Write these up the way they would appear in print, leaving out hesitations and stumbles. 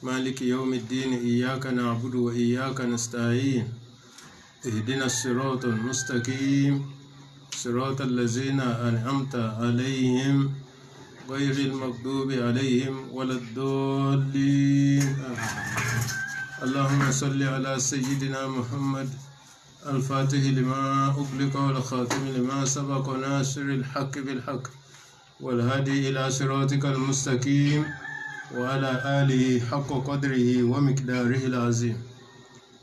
مالك يوم الدين إياك نعبد وإياك نستعين اهدنا الصراط المستقيم صراط الذين أنعمت عليهم غير المغضوب عليهم ولا الضالين اللهم صل على سيدنا محمد الفاتح لما أغلق والخاتم لما سبق ناصر الحق بالحق والهادي إلى صراطك المستقيم وعلى آله حق قدره ومقداره العظيم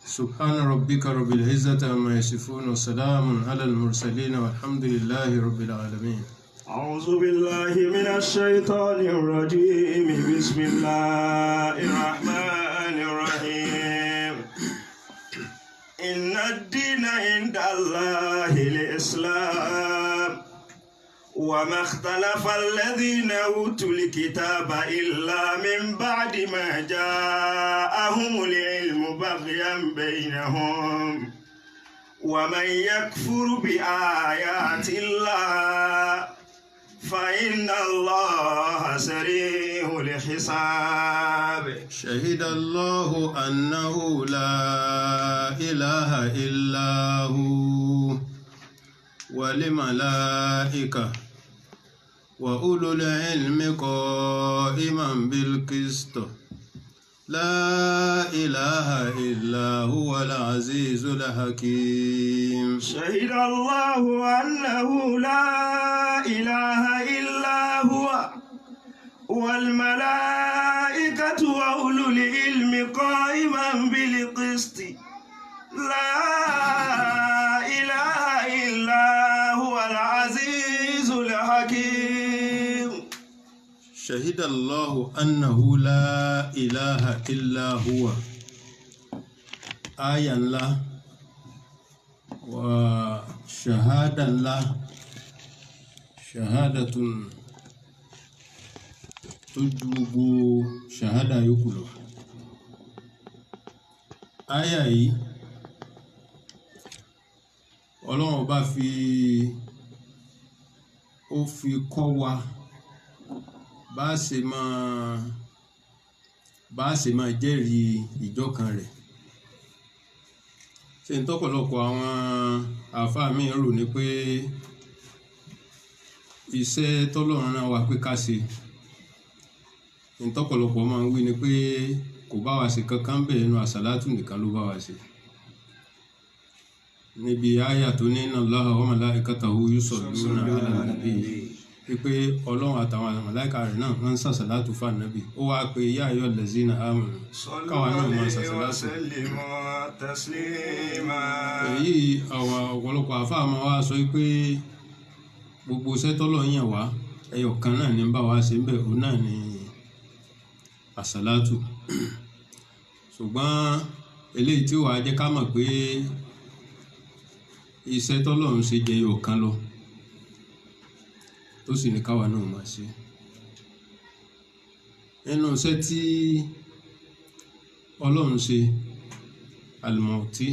سبحان ربك رب العزة عما يصفون وسلام على المرسلين والحمد لله رب العالمين. أعوذ بالله من الشيطان الرجيم بسم الله الرحمن الرحيم إن الدين عند الله الإسلام وما اختلف الذين أوتوا الكتاب إلا من بعد ما جاءهم العلم بغيا بينهم ومن يكفر بآيات الله فإن الله سريع الحساب. شهد الله أنه لا إله إلا هو والملائكة وأولو العلم قائما بالقسط لا إله إلا هو العزيز الحكيم. شهد الله أنه لا إله إلا هو والملائكة وأولو العلم قائما بالقسط لا إله إلا هو العزيز الحكيم. شهد الله أنه لا إله إلا هو آية الله وشهادة الله شهادة تجب شهادة يقول آية Ọlọ́run bá fi kọ́ wa bá ṣe máa jẹ́rìí ìjọkan rẹ̀. Ṣé n tọ́pọ̀lọpọ̀ àwọn àáfàá mi rò ní pé iṣẹ́ tọ́lọ́run náà wà pé ká ṣe. N tọ́pọ̀lọpọ̀ máa ń wí ni pé kò bá wa ṣe kankan bẹ́ẹ̀ nínú àsàlátù nìkan ló bá wa ṣe. Níbi àyà tó ní inna Allaha wa malaikatahu yusalluna ala nabi wípé Ọlọ́run àtàwọn màláíkà rẹ̀ náà wọ́n ń sàṣàlátù fún ànábì. Ó wá pé ya ayyuhal lazina amanu káwa náà máa sàṣàlátù. Èyí àwọn ọ̀pọ̀lọpọ̀ àfáà máa wá sọ pé gbogbo iṣẹ́ t'Ọlọ́run yàn wá ẹyọ kan náà ní ń bá wa ṣe ń bẹ̀ òun náà ní àṣàlátù. Ṣùgbọ́n eléyìí tí ó wà jẹ́ ká mọ̀ pé iṣẹ́ t'Ọlọ́run ṣe jẹ́ ẹyọ kan lọ tó sì ní káwa náà máa ṣe. Nínú iṣẹ́ tí Ọlọ́run ṣe al-Mu'ti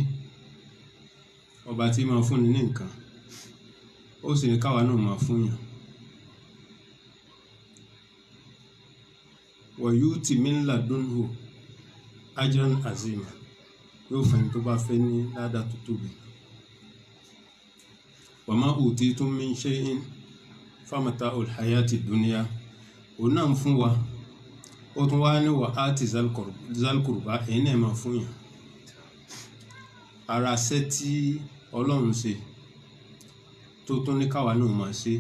ọba tí máa fúnni ní nǹkan ó sì ní káwa náà máa fúnyàn. Wa yu'ti min ladunhu ajran azima yóò fẹ́ni tó bá fẹ́ ní ládàá tó tóbi. Wa ma utitum min shay'in famata'ul hayati dunya òun náà ń fún wa ó tún wá ní wa ati zal qurba ẹ̀yin náà máa fún yàn. Ara ṣẹ́ tí Ọlọ́run ṣe tó tún ní káwa náà máa ṣe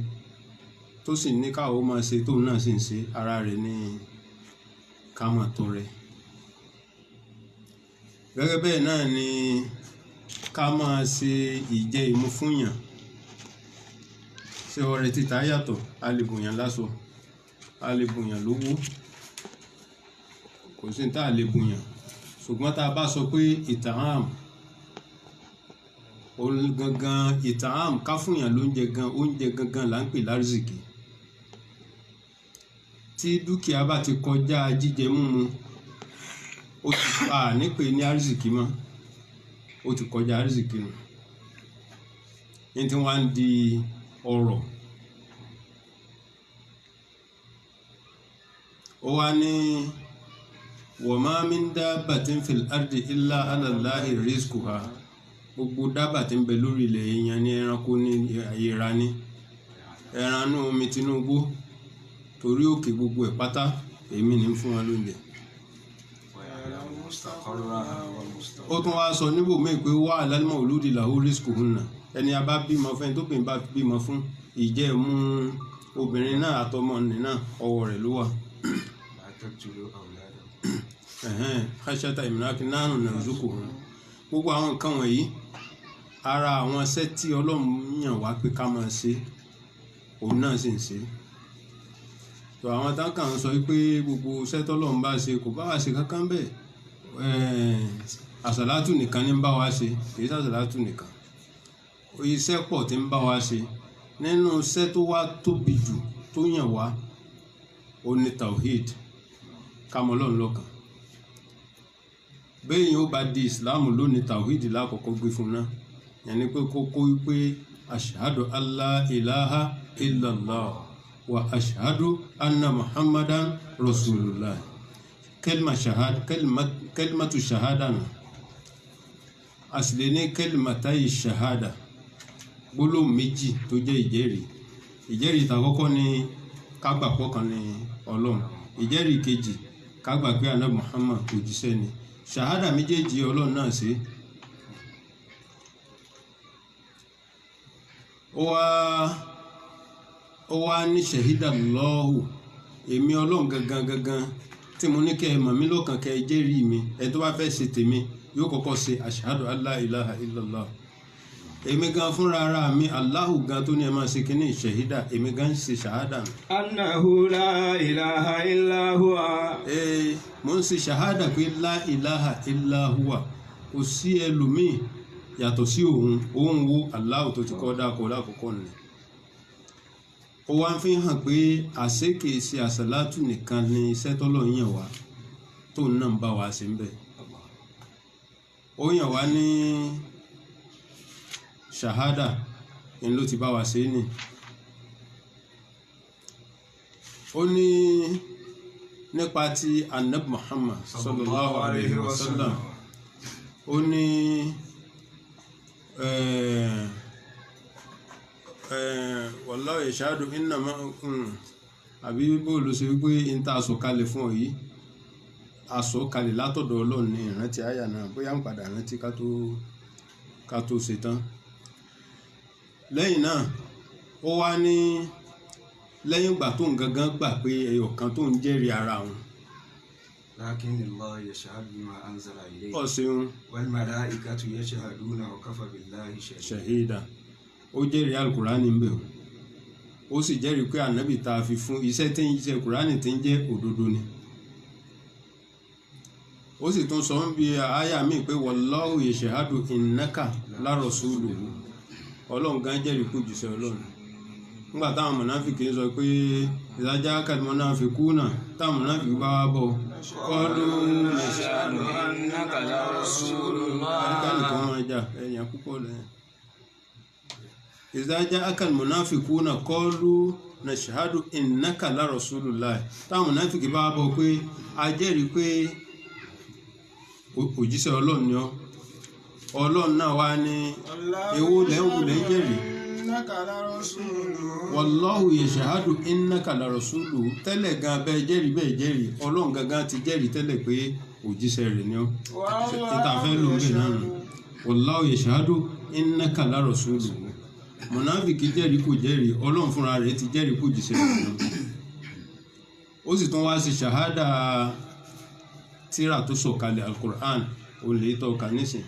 tó sì ní káwa ó máa ṣe tóun náà sì ń ṣe ara rẹ̀ ní ká máa tọrẹ. Gẹ́gẹ́ bẹ́ẹ̀ náà ni ká máa ṣe ìjẹ ìmu fún yàn. Ṣé ọrẹ títa yàtọ̀? A lè bùyàn láṣọ, a lè bùyàn lówó, kò sí ní tá a lè bùyàn. Ṣùgbọ́n tá a bá sọ pé ìtàhàm gangan ìtàhàm ká fúnyàn lóúnjẹ gan oúnjẹ gangan là ń pè lárísìkì. Tí dúkìá bá ti kọjá jíjẹ múmu ó ti nípe ní àrísìkì mọ́ ó ti kọjá àrísìkì nù. Ní tí wọ́n á di ọrọ̀. Ó wá ní wa ma min dabbatin fil ardi illa ala Allahi rizquha gbogbo dábà tí ń bẹ lórí ilẹ̀ èèyàn ní ẹranko ní àyèrà ní ẹranú omi Tinubu torí òkè gbogbo ẹ̀ pátá èmi ní fún wọn lóúnjẹ. ó tún wá sọ níbò míì pé wà alal mawludi lahu rizquhunna ẹni a bá bímọ fún ẹni tó pè ń bá bímọ fún ìjẹ́ mú obìnrin náà àtọmọ náà ọwọ́ rẹ̀ ló wà. khashata imlaki nahnu narzuquhum gbogbo àwọn nǹkan wọ̀nyí ara àwọn iṣẹ́ tí Ọlọ́run yàn wá pé ká máa ṣe òun náà sì ń ṣe. tó àwọn táǹkà ń sọ pé gbogbo iṣẹ́ tọ́lọ́run bá ṣe kò bá wa ṣe kankan bẹ́ẹ̀ àṣàlátù nìkan ní ń bá wa ṣe kì í ṣàṣàlátù nìkan iṣẹ́ pọ̀ tí ń bá wa ṣe nínú iṣẹ́ tó wá tóbi jù tó yàn wá ó ní tawhid ká mọ Ọlọ́run lọ́kan bẹ́ẹ̀ yóò bá di Islam lónìí tawhid lákọ̀ọ́kọ́ gbé fún náà yẹni pé kókó wípé ashhadu alla ilaha illallah wa ashhadu anna muhammadan rasulullah kalimatu shahada nù àsìlẹ̀ ní kalimatai shahada gbólóhùn méjì tó jẹ́ ìjẹ́rìí tàkọ́kọ́ ní kágbà pọ̀kan ní Ọlọ́run ìjẹ́rìí kejì kágbà pé ànábì Muhammad òjíṣẹ́ ni shahada méjèèjì Ọlọ́run náà ṣe. ó wá ní ṣahida Allahu èmi Ọlọ́run gangan tí mo ní kẹ́ ẹ mọ̀ mí lọ́kàn kẹ́ ẹ jẹ́rìí mi ẹ tó bá fẹ́ ṣe tèmi yóò kọ́kọ́ ṣe ashhadu an la ilaha illallah èmi gan fúnra ara mi Allahu gan tó ní ẹ máa ṣe kíní ṣahida èmi gan ṣe ṣahada mi. annahu la ilaha illa huwa. mo ń ṣe ṣahada pé la ilaha illa huwa kò sí ẹlòmíì yàtọ̀ sí òun wo Allahu tó ti kọ́ dákọ̀ lákòókò ni. ó wá ń fi hàn pé àṣekè ṣe àṣàlátù nìkan ni iṣẹ́ tọ́lọ̀ yàn wá tó náà ń bá wa ṣe ń bẹ̀. ó yàn wá ní ṣahada ni ló ti bá wa ṣe ní. ó ní nípa ti Annabi Muhammad sallallahu alayhi wa sallam ó ní wallahu yashhadu innama àbí bóòlù ṣe wípé ń ta àsọ̀kalẹ̀ fún ọ yìí àsọ̀kalẹ̀ látọ̀dọ̀ Ọlọ́run ní ìrántí àyà náà bóyá ń padà rántí ká tó ṣe tán. lẹ́yìn náà ó wá ní lẹ́yìn ìgbà tó ń gangan gbà pé ẹyọ kan tó ń jẹ́rìí ara wọn. lakin Allah yashhadu bima anzala ilayhi. ọ̀sìn wal malaikatu yashhaduna wa kafa billahi shahida. ó jẹ́rìí alukurani ń bẹ̀ ó sì jẹ́rìí pé ànábì tá a fi fún iṣẹ́ tí ń ṣe kurani tí ń jẹ́ òdodo ni. ó sì tún sọ ń bi àyà mi pé wallahu yashhadu innaka la rasuluhu Ọlọ́run gan jẹ́rìí kú jùsẹ̀ Ọlọ́run. nígbà táwọn mọ̀náfíkì sọ pé ìdájá kal-munafiquna táwọn mọ̀náfíkì bá wá bọ̀ qalu nashhadu annaka la rasulullah. àríkàlùkọ́ máa jà ẹ̀yàn púpọ̀ lẹ́yìn. ìdájá kal-munafiquna qalu nashhadu innaka la rasulullah táwọn mọ̀náfíkì bá wá bọ̀ pé a jẹ́rìí pé òjíṣẹ́ Ọlọ́run ni ọ́. Ọlọ́run náà wá ní ewu lẹ́wùlẹ́ jẹ́rìí wallahu yashhadu innaka la rasuluhu tẹ́lẹ̀ gan bẹ́ẹ̀ jẹ́rìí Ọlọ́run gangan ti jẹ́rìí tẹ́lẹ̀ pé òjíṣẹ́ rẹ̀ ni ọ́ ìtàfẹ́ ló ń bẹ̀ náà nù wallahu yashhadu innaka la rasuluhu mọ̀nàfíkì jẹ́rìí kò jẹ́rìí Ọlọ́run fúnra rẹ̀ ti jẹ́rìí kò jíṣẹ́ rẹ̀ náà. ó sì tún wá sí ṣahada tíra tó sọ̀kalẹ̀ al-Qur'an olè tọ́ ka nísìn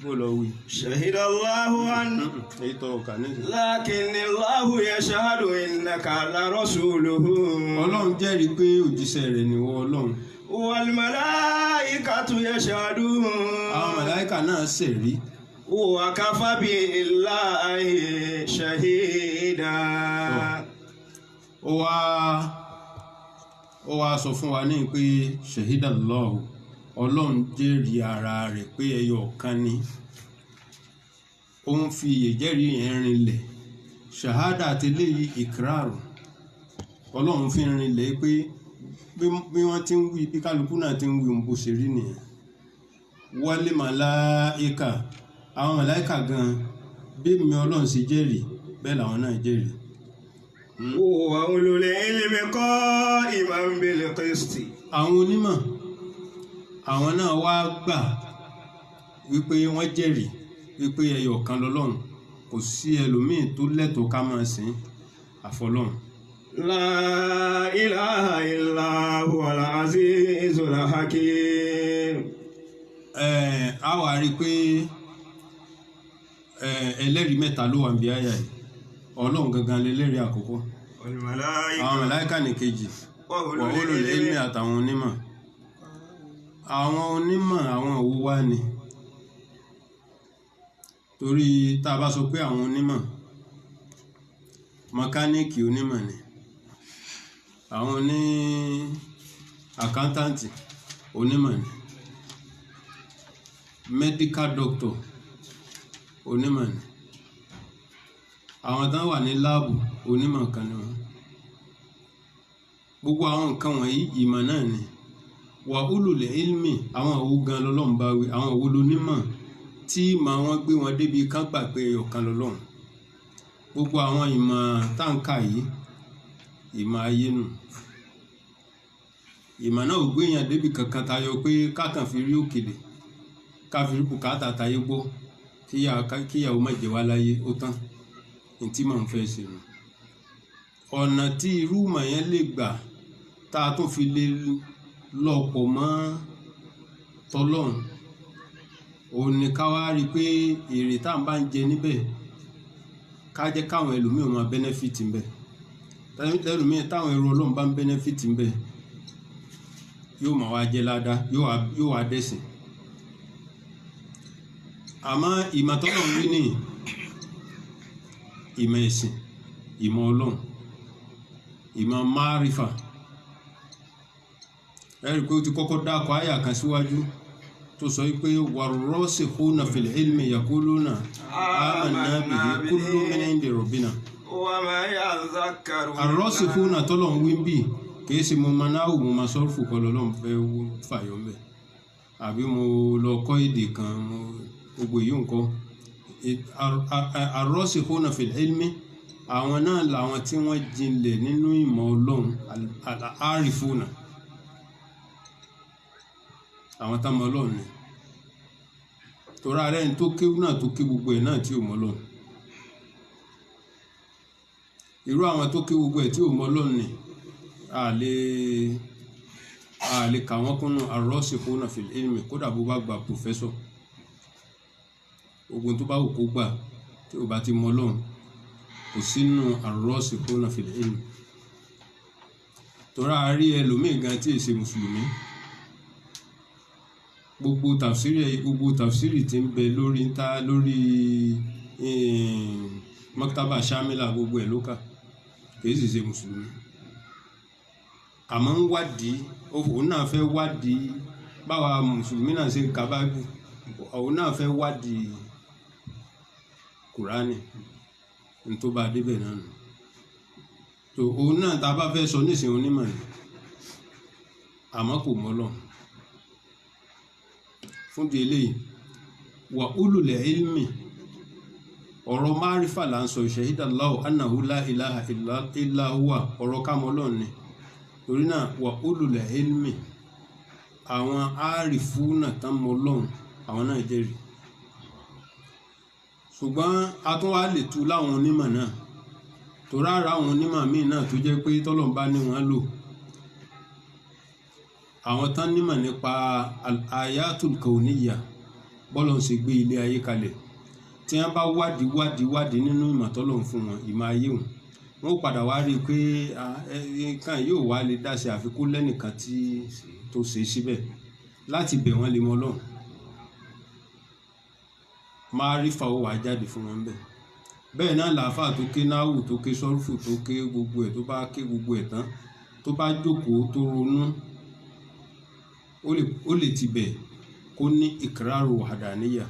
bó lọ wí. shahida Allahu anna. èyí tọ́ ka nísìn. lakin Allahu yashhadu innaka la rasuluhu. Ọlọ́run jẹ́rìí pé òjíṣẹ́ rẹ̀ ni wọ́n Ọlọ́run. wal malaikatu yashhadun. àwọn màláíkà náà ṣẹ̀rí. wa kafa billahi shahida. ó wá sọ fún wa ní pé shahida Allahu Ọlọ́run jẹ́rìí ara rẹ̀ pé ẹyọ ọ̀kan ni. ó ń fi ìjẹ́rìí yẹn rinlẹ̀ ṣahada àti eléyìí ìkíràrù Ọlọ́run fi rinlẹ̀ pé bí wọ́n ti ń wí bí kálukú náà ti ń wí bó ṣe rí nìyẹn wálé màláíkà àwọn màláíkà gan bí mi Ọlọ́run ṣe jẹ́rìí bẹ́ẹ̀ làwọn náà jẹ́rìí. wa ulul ilmi qa'iman bil qisti. àwọn onímọ̀ àwọn náà wá gbà wípé wọ́n jẹ́rìí wípé ẹyọ kan lọ́lọ́run kò sí ẹlòmíì tó lẹ́tọ̀ọ́ ká máa sìn àfọlọ́run. La ilaha illa huwal azizul hakim. A wá rí i pé ẹlẹ́rìí mẹ́ta ló wà níbi àyà yìí Ọlọ́run gangan lẹ́lẹ́rìí àkọ́kọ́ àwọn màláíkà ní kejì wa ulul ilmi àtàwọn onímọ̀. àwọn onímọ̀ àwọn òwú wá ni torí tá a bá sọ pé àwọn onímọ̀ mẹkáníìkì onímọ̀ ni àwọn oní àkántàǹtì onímọ̀ ni medical doctor onímọ̀ ni àwọn tán wà ní láàbù onímọ̀ kan ni wọ́n. gbogbo àwọn nǹkan wọ̀nyí ìmọ̀ náà ni wà ulul ilmi àwọn òwú gan lọ́lọ́run bá wí àwọn òwú lónímọ̀ tí ìmọ̀ wọn gbé wọn débi kán gbà pé ọ̀kan lọ́lọ́run. gbogbo àwọn ìmọ̀ táǹkà yìí ìmọ̀ ayé nù ìmọ̀ náà ò gbéyàn débi kankan tayọ pé kákan fi rí òkèlè ká fi rí bùkátà tayé gbọ́ kíyàwó má jẹ wá láyé ó tán ní tí màá fẹ́ ṣe nù. ọ̀nà tí irú ìmọ̀ yẹn lè gbà tá a tún fi lè lọ́pọ̀ mọ́ tọlọ́run òun ni ká wá rí i pé èrè tá à ń bá ń jẹ níbẹ̀ ká jẹ́ káwọn ẹlòmíràn máa bẹ́nẹ́fìtì ń bẹ̀ ẹlòmíràn táwọn ẹrú Ọlọ́run bá ń bẹ́nẹ́fìtì ń bẹ̀ yóò máa wá jẹ́ ládàá yóò wá dẹ̀sìn. àmọ́ ìmọ̀ tọ́lọ́run rí ní ìmọ̀ ẹ̀sìn ìmọ̀ Ọlọ́run ìmọ̀ márífà ẹ̀rí pé ó ti kọ́kọ́ dákọ̀ àyà kan síwájú tó sọ pé warrasikhuna fil ilmi yaquluna amanna bihi kullun min indi rabbina. wa ma yadhakkaru. arrasikhuna tọ́lọ̀ ń wí bí kìí ṣe mo máa náwó mo máa sọ́rùfù kọ́ lọ́lọ́run fẹ́ fàyọ́ mẹ́ àbí mo lọ kọ́ èdè kan gbogbo yìí nǹkan. arrasikhuna fil ilmi àwọn náà làwọn tí wọ́n jinlẹ̀ nínú ìmọ̀ Ọlọ́run al-arifuna àwọn tá mọ Ọlọ́run ni torí ààrẹ ní tó kéwú náà tó ké gbogbo ẹ̀ náà tí ò mọ Ọlọ́run irú àwọn tó ké gbogbo ẹ̀ tí ò mọ Ọlọ́run ni a lè kà wọ́n kúnnú arrasikhuna fil ilmi kódà bó bá gba pòfẹ́sọ̀ ogun tó bá wù kó gbà tí ò bá ti mọ Ọlọ́run kò sínú arrasikhuna fil ilmi torí àárí ẹlòmíì gan tí èsè mùsùlùmí gbogbo tafsiri tí ń bẹ lórí maktaba shamila gbogbo ẹ̀ ló kà kìí sì ṣe mùsùlùmí àmọ́ ń wádìí òun náà fẹ́ wádìí báwa mùsùlùmí náà ṣe ka Báíbù òun náà fẹ́ wádìí Kùránì ní tó bá débẹ̀ náà nù tó òun náà tá a bá fẹ́ sọ nísìnyí onímọ̀ ni àmọ́ kò mọ̀ Ọlọ́run. fún di eléyìí wà ulul ilmi ọ̀rọ̀ márífà là ń sọ shahidallahu annahu la ilaha illa huwa ọ̀rọ̀ kámọ́lọ́n ni torí náà wà ulul ilmi àwọn àrífúnà tán mọ́lọ́n àwọn náà jẹ́rìí ṣùgbọ́n a tún wá lè tú láwọn onímọ̀ náà torí ara àwọn onímọ̀ míì náà tó jẹ́ pé tọ́lọ́n bá ní wọ́n lò àwọn tán nímọ̀ nípa ayatul kauniyya bọ́lọ̀ ń ṣe gbé ilé ayé kalẹ̀ tí wọ́n bá wádìí nínú ìmọ̀ tọ́lọ̀ fún wọn ìmọ̀ ayé wọn wọ́n padà wá rí i pé nǹkan yóò wá lè dáṣe àfikún lẹ́nìkan tó ṣe síbẹ̀ láti bẹ̀ wọ́n lè mọ Ọlọ́run márífà ó wà jáde fún wọn bẹ́ẹ̀ náà làáfà tó ké náwù tó ké sọ́rùfù tó ké gbogbo ẹ̀ tó bá ké gbogbo ẹ̀ tán tó bá jókòó tó ronú ó lè ti bẹ̀ kó ní ìkìrárò wàhádàníyà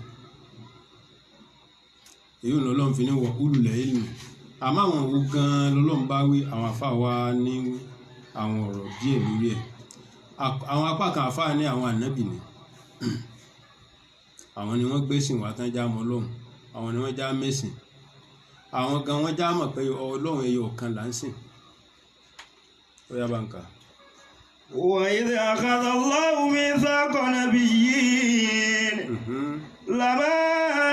èyí ò lọ́lọ́run fi ní wọ ulul ilmi àmọ́ àwọn òwú gan lọ́lọ́run bá wí àwọn àfáà wa ní àwọn ọ̀rọ̀ díẹ̀ lórí ẹ̀. Àwọn apá kan àfáà ní àwọn ànábì ni àwọn ni wọ́n gbésìn wá tán já mọ́ Ọlọ́run, àwọn ni wọ́n já mẹ́sìn, àwọn gan wọ́n já mọ̀ pé Ọlọ́run ẹyọ ọ̀kan là ń sìn. Ó yá bá ń kà. وإذ أخذ الله ميثاق نبيين لما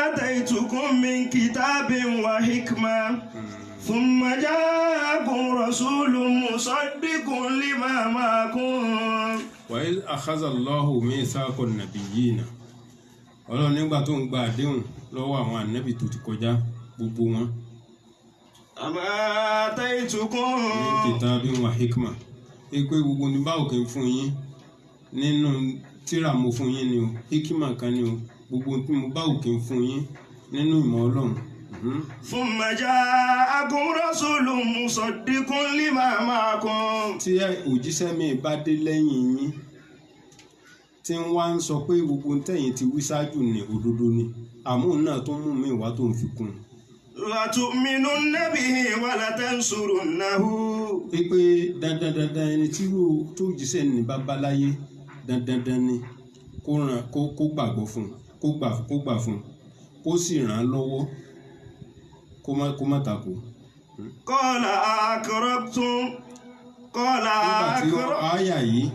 آتيتكم من كتاب وحكمة ثم جاءكم رسول مصدق لما معكم. وإذ أخذ الله ميثاق النبيين. Ọlọ́run nígbà tó ń gba àdéhùn lọ́wọ́ àwọn ànábì tó ti kọjá gbogbo wọn. لما آتيتكم min kitabin wa hikma. Pé gbogbo ní báwo kì í fún yín nínú tírà mo fún yín ni o, hikima kan ni o, gbogbo tí mo báwo kì í fún yín nínú ìmọ̀ Ọlọ́run. ثم جاءكم رسول مصدق لما معكم. Tí òjíṣẹ́ mi bá dé lẹ́yìn yín tí ń wá ń sọ pé gbogbo tẹ̀yìn ti wí ṣáájú ní òdodo ni, àmọ́ náà tó mú mi wá tó ń fi kún un. لتؤمنن به ولتنصرنه. Pé dandan ẹni tí tó jíṣẹ́ ní bàbá láyé dandan ni kó gbàgbọ́ fún kó gbà fún kó sì ràn án lọ́wọ́ kó má tako. قال أأقررتم قال Nígbà tí أأقررتم. àyà yìí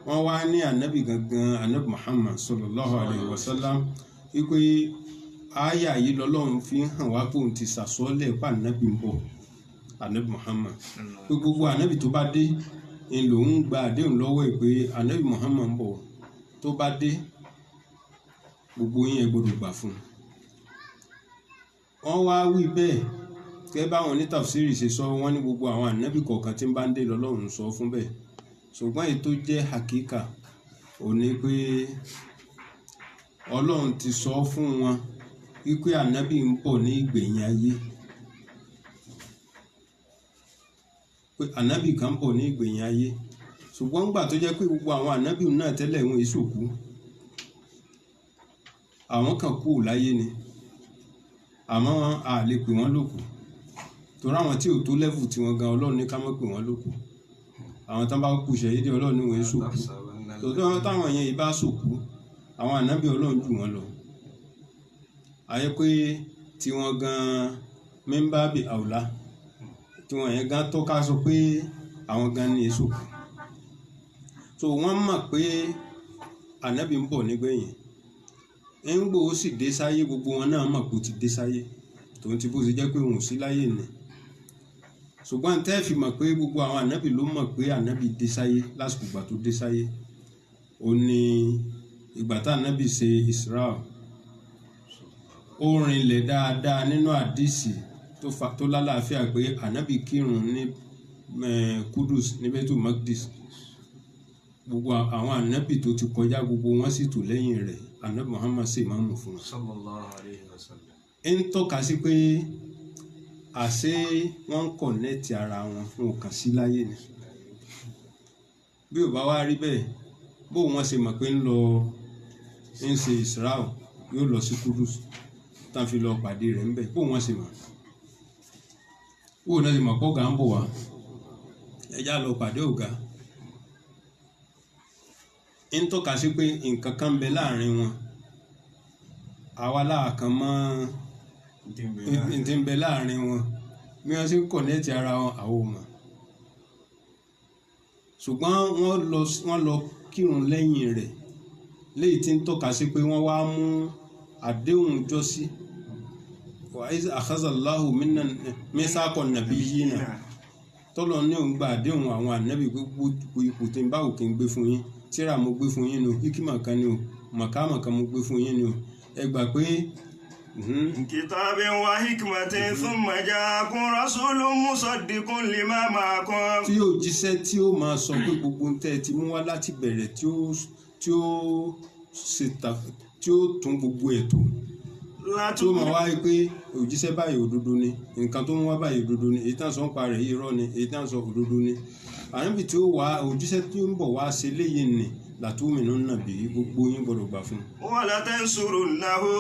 wọ́n wá ní ànábì gangan ànábì Muhammad sallallahu alayhi wa sallam wípé àyà yìí lọ́lọ́run fi hàn wá pé òun ti sàsọ́lẹ̀ pa ànábì ń bọ̀, ànábì Muhammad pé gbogbo ànábì tó bá dé ń lòun gba àdéhùn lọ́wọ́ ẹ̀ pé ànábì Muhammad ń bọ̀ tó bá dé gbogbo yín ẹ gbọdọ̀ gbà fún un. Wọ́n wá wí bẹ́ẹ̀ gẹ́gẹ́ báwọn ní tafsiri ṣe sọ, wọ́n ní gbogbo àwọn ànábì kọ̀ọ̀kan tí ń bá ń dé lọ́lọ́run sọ fún bẹ́ẹ̀, ṣùgbọ́n èyí tó jẹ́ hakika ò ní pé Ọlọ́run ti sọ fún wọn wípé ànábì ń bọ̀ ní ìgbẹ̀yìn ayé, pé ànábì kan bọ̀ ní ìgbẹ̀yìn ayé. Ṣùgbọ́n nígbà tó jẹ́ pé gbogbo àwọn ànábì náà tẹ́lẹ̀ wọn èso kú, àwọn kan kú láyé ni, àmọ́ a lè pè wọ́n lókù torí àwọn tí ò tó lẹ́fù tí wọ́n gan Ọlọ́run ní ká má pè wọ́n lókù. Àwọn tán bá kú ṣẹ̀yídé Ọlọ́run ní wọn èso kú, tòótọ́ táwọn yẹn ìbá sòkú àwọn ànábì Ọlọ́run jù wọ́n lọ. Ayé pé tí wọ́n gan mẹ́mbà bí àwùlá tí wọ́n yẹn gan tọ́ka sọ pé àwọn gan ní èso kú. So wọ́n mọ̀ pé ànábì ń bọ̀ nígbẹ̀yìn, ń gbò ó sì dé sáyé, gbogbo wọn náà mọ̀ pé ó ti dé sáyé tòun ti bó ṣe jẹ́ pé òun sí láyé ni. Ṣùgbọ́n tẹ́ fi mọ̀ pé gbogbo àwọn ànábì ló mọ̀ pé ànábì dé sáyé lásìkò ìgbà tó dé sáyé. Ó ní ìgbà tá ànábì ṣe Isra, ó rinlẹ̀ dáadáa nínú àdìsí tó lálàáfíà pé ànábì kírun ní Kudus ní Baitul Maqdis. Gbogbo àwọn ànábì tó ti kọjá gbogbo wọn sì tò lẹ́yìn rẹ̀, ànábì Muhammad sì máa ń mú fún wọn. sallallahu alayhi wa sallam. ń tọ́ka sí pé àṣé wọ́n ń kọ̀nẹ́ẹ̀tì ara wọn ò kàn sí láyé ni. Bí ò bá wá rí bẹ́ẹ̀, bó wọ́n ṣe mọ̀ pé ń ṣe Israel yóò lọ sí Kudus tán fi lọ pàdé rẹ̀ ń bẹ̀, bó wọ́n ṣe mọ̀. Bó wọ́n ṣe mọ̀ pé ọ̀gá ń bọ̀ wá, ẹjá lọ pàdé ọ̀gá. Ń tọ́ka sí pé nǹkan kan ń bẹ láàrin wọn, àwa láàkàn mọ́ ń bẹ láàrin wọn, bí wọ́n ṣe ń kọ̀nẹ́ẹ̀tì ara wọn àwọn ọmọ. Ṣùgbọ́n wọ́n lọ kírun lẹ́yìn rẹ̀, léyìí tí ń tọ́ka sí pé wọ́n wá mú àdéhùn jọ́sí. Wa iz akhadha Allahu mithaqa nabiyyina, tọ́lọ̀ ní òun gba àdéhùn àwọn ànábì gbogbo ipò tí ń bá òkè ń gbé fún yín, tírà mo gbé fún yín ni o, hikima kan ni o, màkàmà kan mo gbé fún yín ni o. Ẹ gbà pé kitabin wa hikmatin thumma ja'akum rasulun musaddiqun lima ma'akum. tí yóò jíṣẹ́ tí ó máa sọ pé gbogbo tẹ́ ẹ ti mú wá láti bẹ̀rẹ̀ tí ó tún gbogbo ètò tí ó máa wá pé òjíṣẹ́ báyìí òdodo ni, nǹkan tó ń wá báyìí òdodo ni, èyí tán sọ ń pa rẹ̀ yìí irọ́ ni, èyí tán sọ òdodo ni. Ànábì tí ó wá òjíṣẹ́ tí ó ń bọ̀ wá ṣe léyìí ni latu'minunna bihi, gbogbo yín gbọ́dọ̀ gbà fún un. wa la tansurunnahu.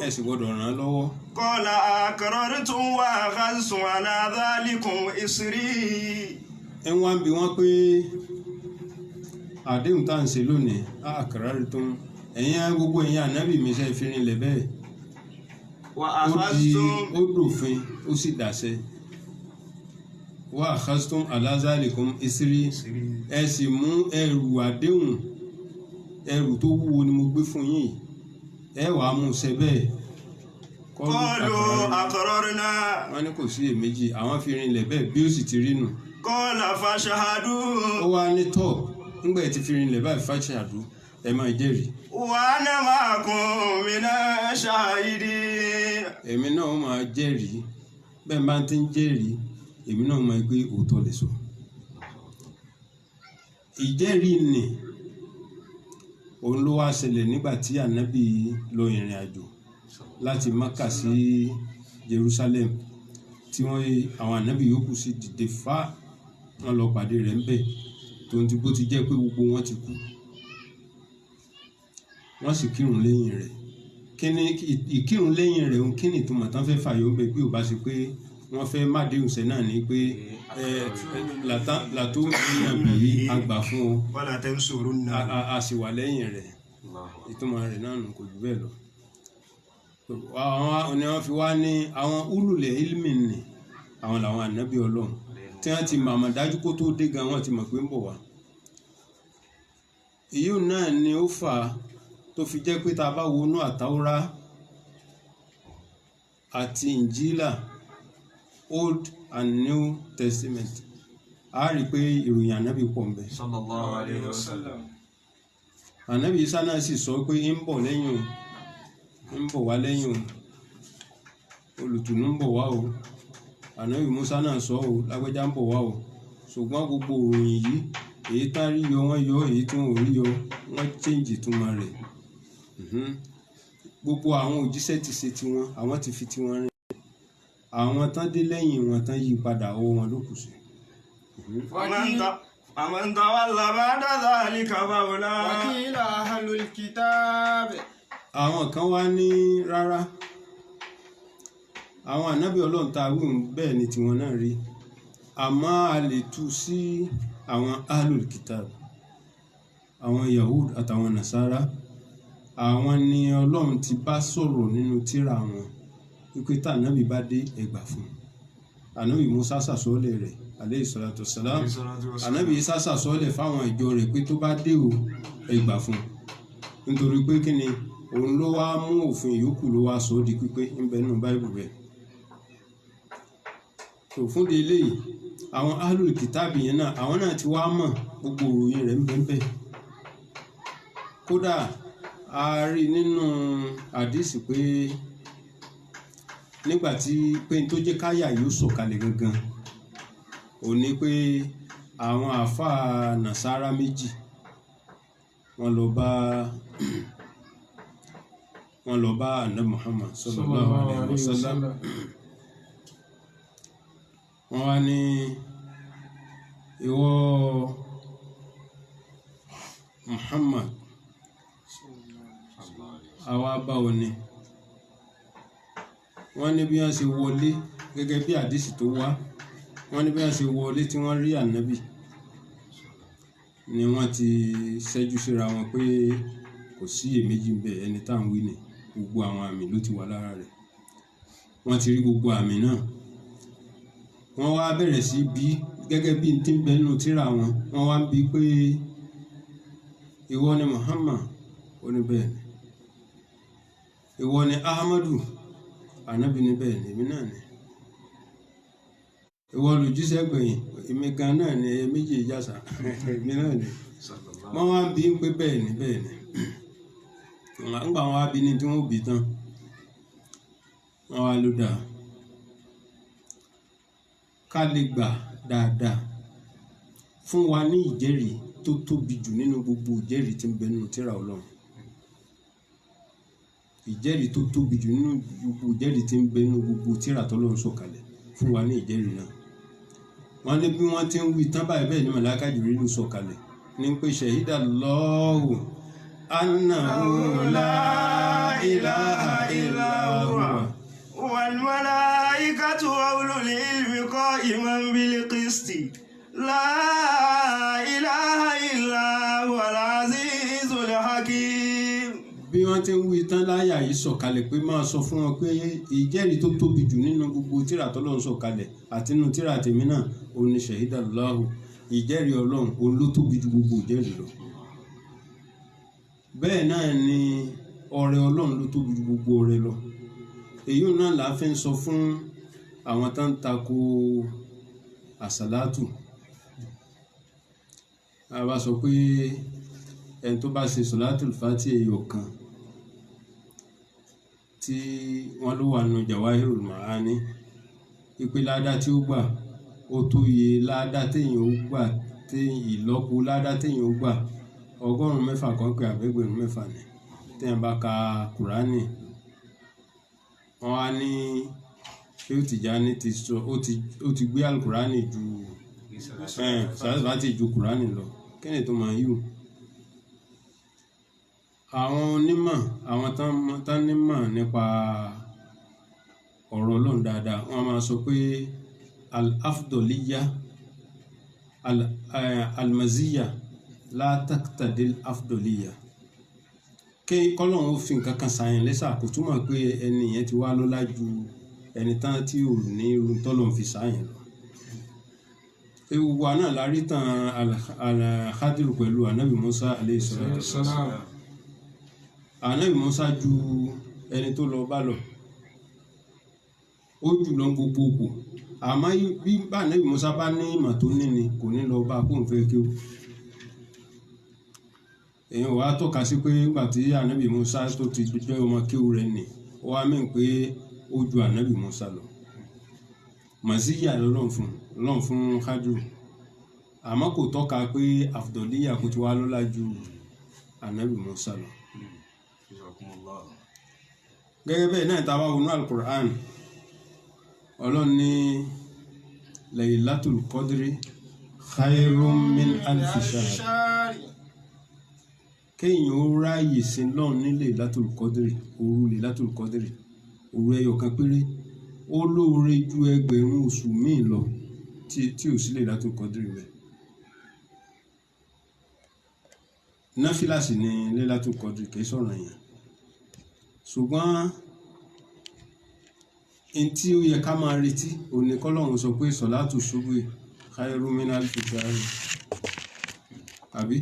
Ẹ sì gbọ́dọ̀ ràn án lọ́wọ́. qala aqrartum wa akhadhtum ala dhalikum isri. Ẹ wá ń bi wọ́n pé àdéhùn tá à ń ṣe lónìí aqrartum ẹ̀yin gbogbo ẹ̀yin ànábì mi ṣe fi rinlẹ̀ bẹ́ẹ̀ ó dòfin ó sì dàṣẹ wa akhadhtum ala zalikum isri ẹ sì mú ẹrù àdéhùn ẹrù tó wúwo ni mo gbé fún yín ẹ wàá mú ṣẹ bẹ́ẹ̀. qalu aqrarna. wọ́n ní kò sí èméjì àwọn fi rinlẹ̀ bẹ́ẹ̀ bí ó sì ti rí nù. qala fashhadu. ó wá ní tọ́ ńgbà tí fi rinlẹ̀ báyìí fashhadu ẹ máa jẹ́rìí. wa ana ma'akum minash shahidin. èmi náà ó máa jẹ́rìí bẹ́ẹ̀ bá ti ń jẹ́rìí èmi náà máa gbé òótọ́ lè sọ. ìjẹ́rìí ni òun ló wá ṣẹlẹ̀ nígbà tí ànábì lọ ìrìn àjò láti Mákà sí Jerusalem tí àwọn ànábì yòókù sì dìde fá wọn lọ pàdé rẹ̀ ńbẹ̀ tó ń ti bó ti jẹ́ pé gbogbo wọn ti kú wọ́n sì kírun lẹ́yìn rẹ̀ ìkírun lẹ́yìn rẹ̀ kí ni ìtumọ̀ tán fẹ́ fàyọ̀ ńbẹ̀ bí ò bá ṣe pé wọ́n fẹ́ má déhùn sẹ́ náà ní pé làtó yíyan bí àgbà fún ọ wala tansurunna. a sì wà lẹ́yìn rẹ̀ ìtumọ̀ rẹ̀ náà nù kò jù bẹ́ẹ̀ lọ. àwọn ni wọ́n fi wá ní àwọn ululẹ̀ ilmi ni àwọn làwọn ànábì ọlọ́run tí wọ́n ti màmá dájú kó tó dé gan wọ́n ti mọ̀ pé ń bọ̀ wá. èyí náà ni ó fà á tó fi jẹ́ pé tá a bá wọnú àtàwọ́rá àti ìnjílà Old and New Testament a rí pé ìròyìn ànábì pọ̀ ńbẹ̀. sallallahu alayhi wa sallam. ànábì Ìsá náà sì sọ pé ń bọ̀ lẹ́yìn o ń bọ̀ wá lẹ́yìn o olùtùnú ń bọ̀ wá o ànábì Mùsá náà sọ o lágbájá ń bọ̀ wá o ṣùgbọ́n gbogbo òròyìn yìí èyí tá rí yọ wọ́n yọ èyí tí wọ́n ò rí yọ wọ́n change ìtumọ̀ rẹ̀ gbogbo àwọn òjíṣẹ́ ti ṣe tiwọn àwọn ti fi tiwọn rìn àwọn tán dé lẹ́yìn wọn tán yí padà ọwọ́ wọn ló kù sí. ومن تولى بعد ذلك فأولئك وقيل أهل الكتاب. àwọn kan wá ní rárá àwọn ànábì ọlọ́run tá a wí bẹ́ẹ̀ ni tiwọn náà rí àmọ́ a lè tú sí àwọn ahlul kitab àwọn Yahud àtàwọn Nasara àwọn ni ọlọ́run ti bá sọ̀rọ̀ nínú tírà wọn wípé tá ànábì bá dé ẹgbà fún ànábì Musa sàsọ́ọ́lẹ̀ rẹ̀ alayhi salatu wassalam ànábì Isa sàsọ́ọ́lẹ̀ fáwọn ìjọ rẹ̀ pé tó bá dé o ẹgbà fún nítorí pé kí ni òun ló wá mú òfin yòókù ló wá sọ ọ́ di pípé ń bẹ nínú báìbù rẹ̀ tó fún de eléyìí àwọn ahlul kitabi yẹn náà àwọn náà ti wá mọ̀ gbogbo òròyìn rẹ̀ ń bẹ ń bẹ kódà a rí nínú àdísì pé nígbàtí pé tó jẹ́ káyà yóò sọ̀kalẹ̀ gangan ò ní pé àwọn àáfàá Nasara méjì wọ́n lọ bá Ànábì Muhammad sallallahu alaihi wasallam wọ́n wá ní ìwọ Muhammad àwa báwo ni wọ́n ní bí wọ́n ṣe wọlé gẹ́gẹ́ bí àdísì tó wá wọ́n ní bí wọ́n ṣe wọlé tí wọ́n rí ànábì ni wọ́n ti ṣẹ́jú síra wọn pé kò sí èméjì ń bẹ ẹni tá à ń wí ni gbogbo àwọn àmì ló ti wà lára rẹ̀ wọ́n ti rí gbogbo àmì náà wọ́n wá bẹ̀rẹ̀ sí bí gẹ́gẹ́ bí n tí ń bẹ nínú tírà wọn wọ́n wá ń bi pé ìwọ ni Muhammad ó ní bẹ́ẹ̀ ni ìwọ ni Ahmadu ànábì ní bẹ́ẹ̀ ni èmi náà ni ìwọ lòjíṣẹ́ gbẹ̀yìn èmi gan náà ni ẹyẹ méjì ìjàsà èmi náà ni wọ́n wá ń bi pé bẹ́ẹ̀ ni ńgbà wọn wá bí ní tí wọ́n bí tán wọ́n wá ló dáa ká lè gbà dáadáa fún wa ní ìjẹ́rìí tó tóbi jù nínú gbogbo ìjẹ́rìí tí ń bẹ nínú tírà Ọlọ́run ìjẹ́rìí tó tóbi jù nínú gbogbo ìjẹ́rìí tí ń bẹ nínú gbogbo tírà t'Ọlọ́run sọ̀kalẹ̀ fún wa ní ìjẹ́rìí náà wọ́n ní bí wọ́n ti ń wí tán báyìí bẹ́ẹ̀ ni màláíkà Jibrilu sọ̀kalẹ̀ ní pé shahida Allahu annahu la ilaha illa huwa wal malaikatu wa ulul ilmi qa'iman bil qisti la ilaha illa huwa bí wọ́n ti ń wí tán láyà yìí sọ̀kalẹ̀ pé máa sọ fún wọn pé ìjẹ́rìí tó tóbi jù nínú gbogbo tírà tọ́lọ́run sọ̀kalẹ̀ àti nínú tírà tèmi náà òun ni shahidallahu, ìjẹ́rìí ọlọ́run òun ló tóbi ju gbogbo ìjẹ́rìí lọ. bẹ́ẹ̀ náà ni ọrẹ ọlọ́run ló tóbi ju gbogbo ọrẹ lọ. èyí náà là á fi ń sọ fún àwọn tó ń tako àsàlátù. a bá sọ pé ẹni tó bá ṣe sọ̀látùl fátì ẹyọ kan tí wọ́n ló wà nù Jawahirul Ma'ani, ìpè ládá tí ó gbà ó tó iye ládá téèyàn ó gbà, ìlọ́po ládá téèyàn ó gbà 100 kan pé àbẹ́gbẹ̀rún 6 ni téèyàn bá ka Kùránì. wọ́n á ní ṣé Tìjàní ti sọ ó ti gbé Al-Kùránì ju sọ̀látùl fátì ju Kùránì lọ. kí ni tó máa yù? àwọn onímọ̀, àwọn tán nímọ̀ nípa ọ̀rọ̀ Ọlọ́run dáadáa, wọ́n máa sọ pé al-afdoliya al-maziya la taqtadil afdoliya. kí kọ́lọ́run ó fi nǹkan kan sàyàn lẹ́sà kò túmọ̀ pé ẹni yẹn ti wá lọ́lá ju ẹni tán tí ò ní irun tọ́lọ́run fi sàyàn lọ. ewu wa náà la rí tàn al-Khadiru pẹ̀lú anabi Musa alayhi salatu wassalam. Ànábì Mùsá ju ẹni tó lọ bá lọ, ó jù lọ gbogbogbò. àmọ́ bí Ànábì Mùsá bá ní ìmọ̀ tó ní ni kò ní lọ bá kó n fẹ́ kí ó. èèyàn wàá tọ́ka sí pé nígbà tí Ànábì Mùsá tó ti jẹ́ ọmọ kéwù rẹ̀ nì, ó wá mí pé ó ju Ànábì Mùsá lọ. màsíyà lọ́lọ́run fún Khadiru, àmọ́ kò tọ́ka pé àfdọ̀líyà kò ti wá lọ́lá ju Ànábì Mùsá lọ. gẹ́gẹ́ bẹ́ẹ̀ náà tá a bá wọnú Al-Qur'an, Ọlọ́run ní Laylatul Qadri khayrun min alfi shahr. kéèyàn ó ráàyè sí lọ́run ní Laylatul Qadri, òru Laylatul Qadri, òru ẹyọ kan péré, ó lóore ju ẹgbẹ̀rún oṣù míì lọ tí ò sí Laylatul Qadri rẹ̀. náfìlà sì ni Laylatul Qadri, kìí sọ̀rọ̀ yẹn. ṣùgbọ́n n tí ó yẹ ká máa retí òní kọ́lọ́run sọ pé sọ̀látù ṣubú khairu min alfi shahr, àbí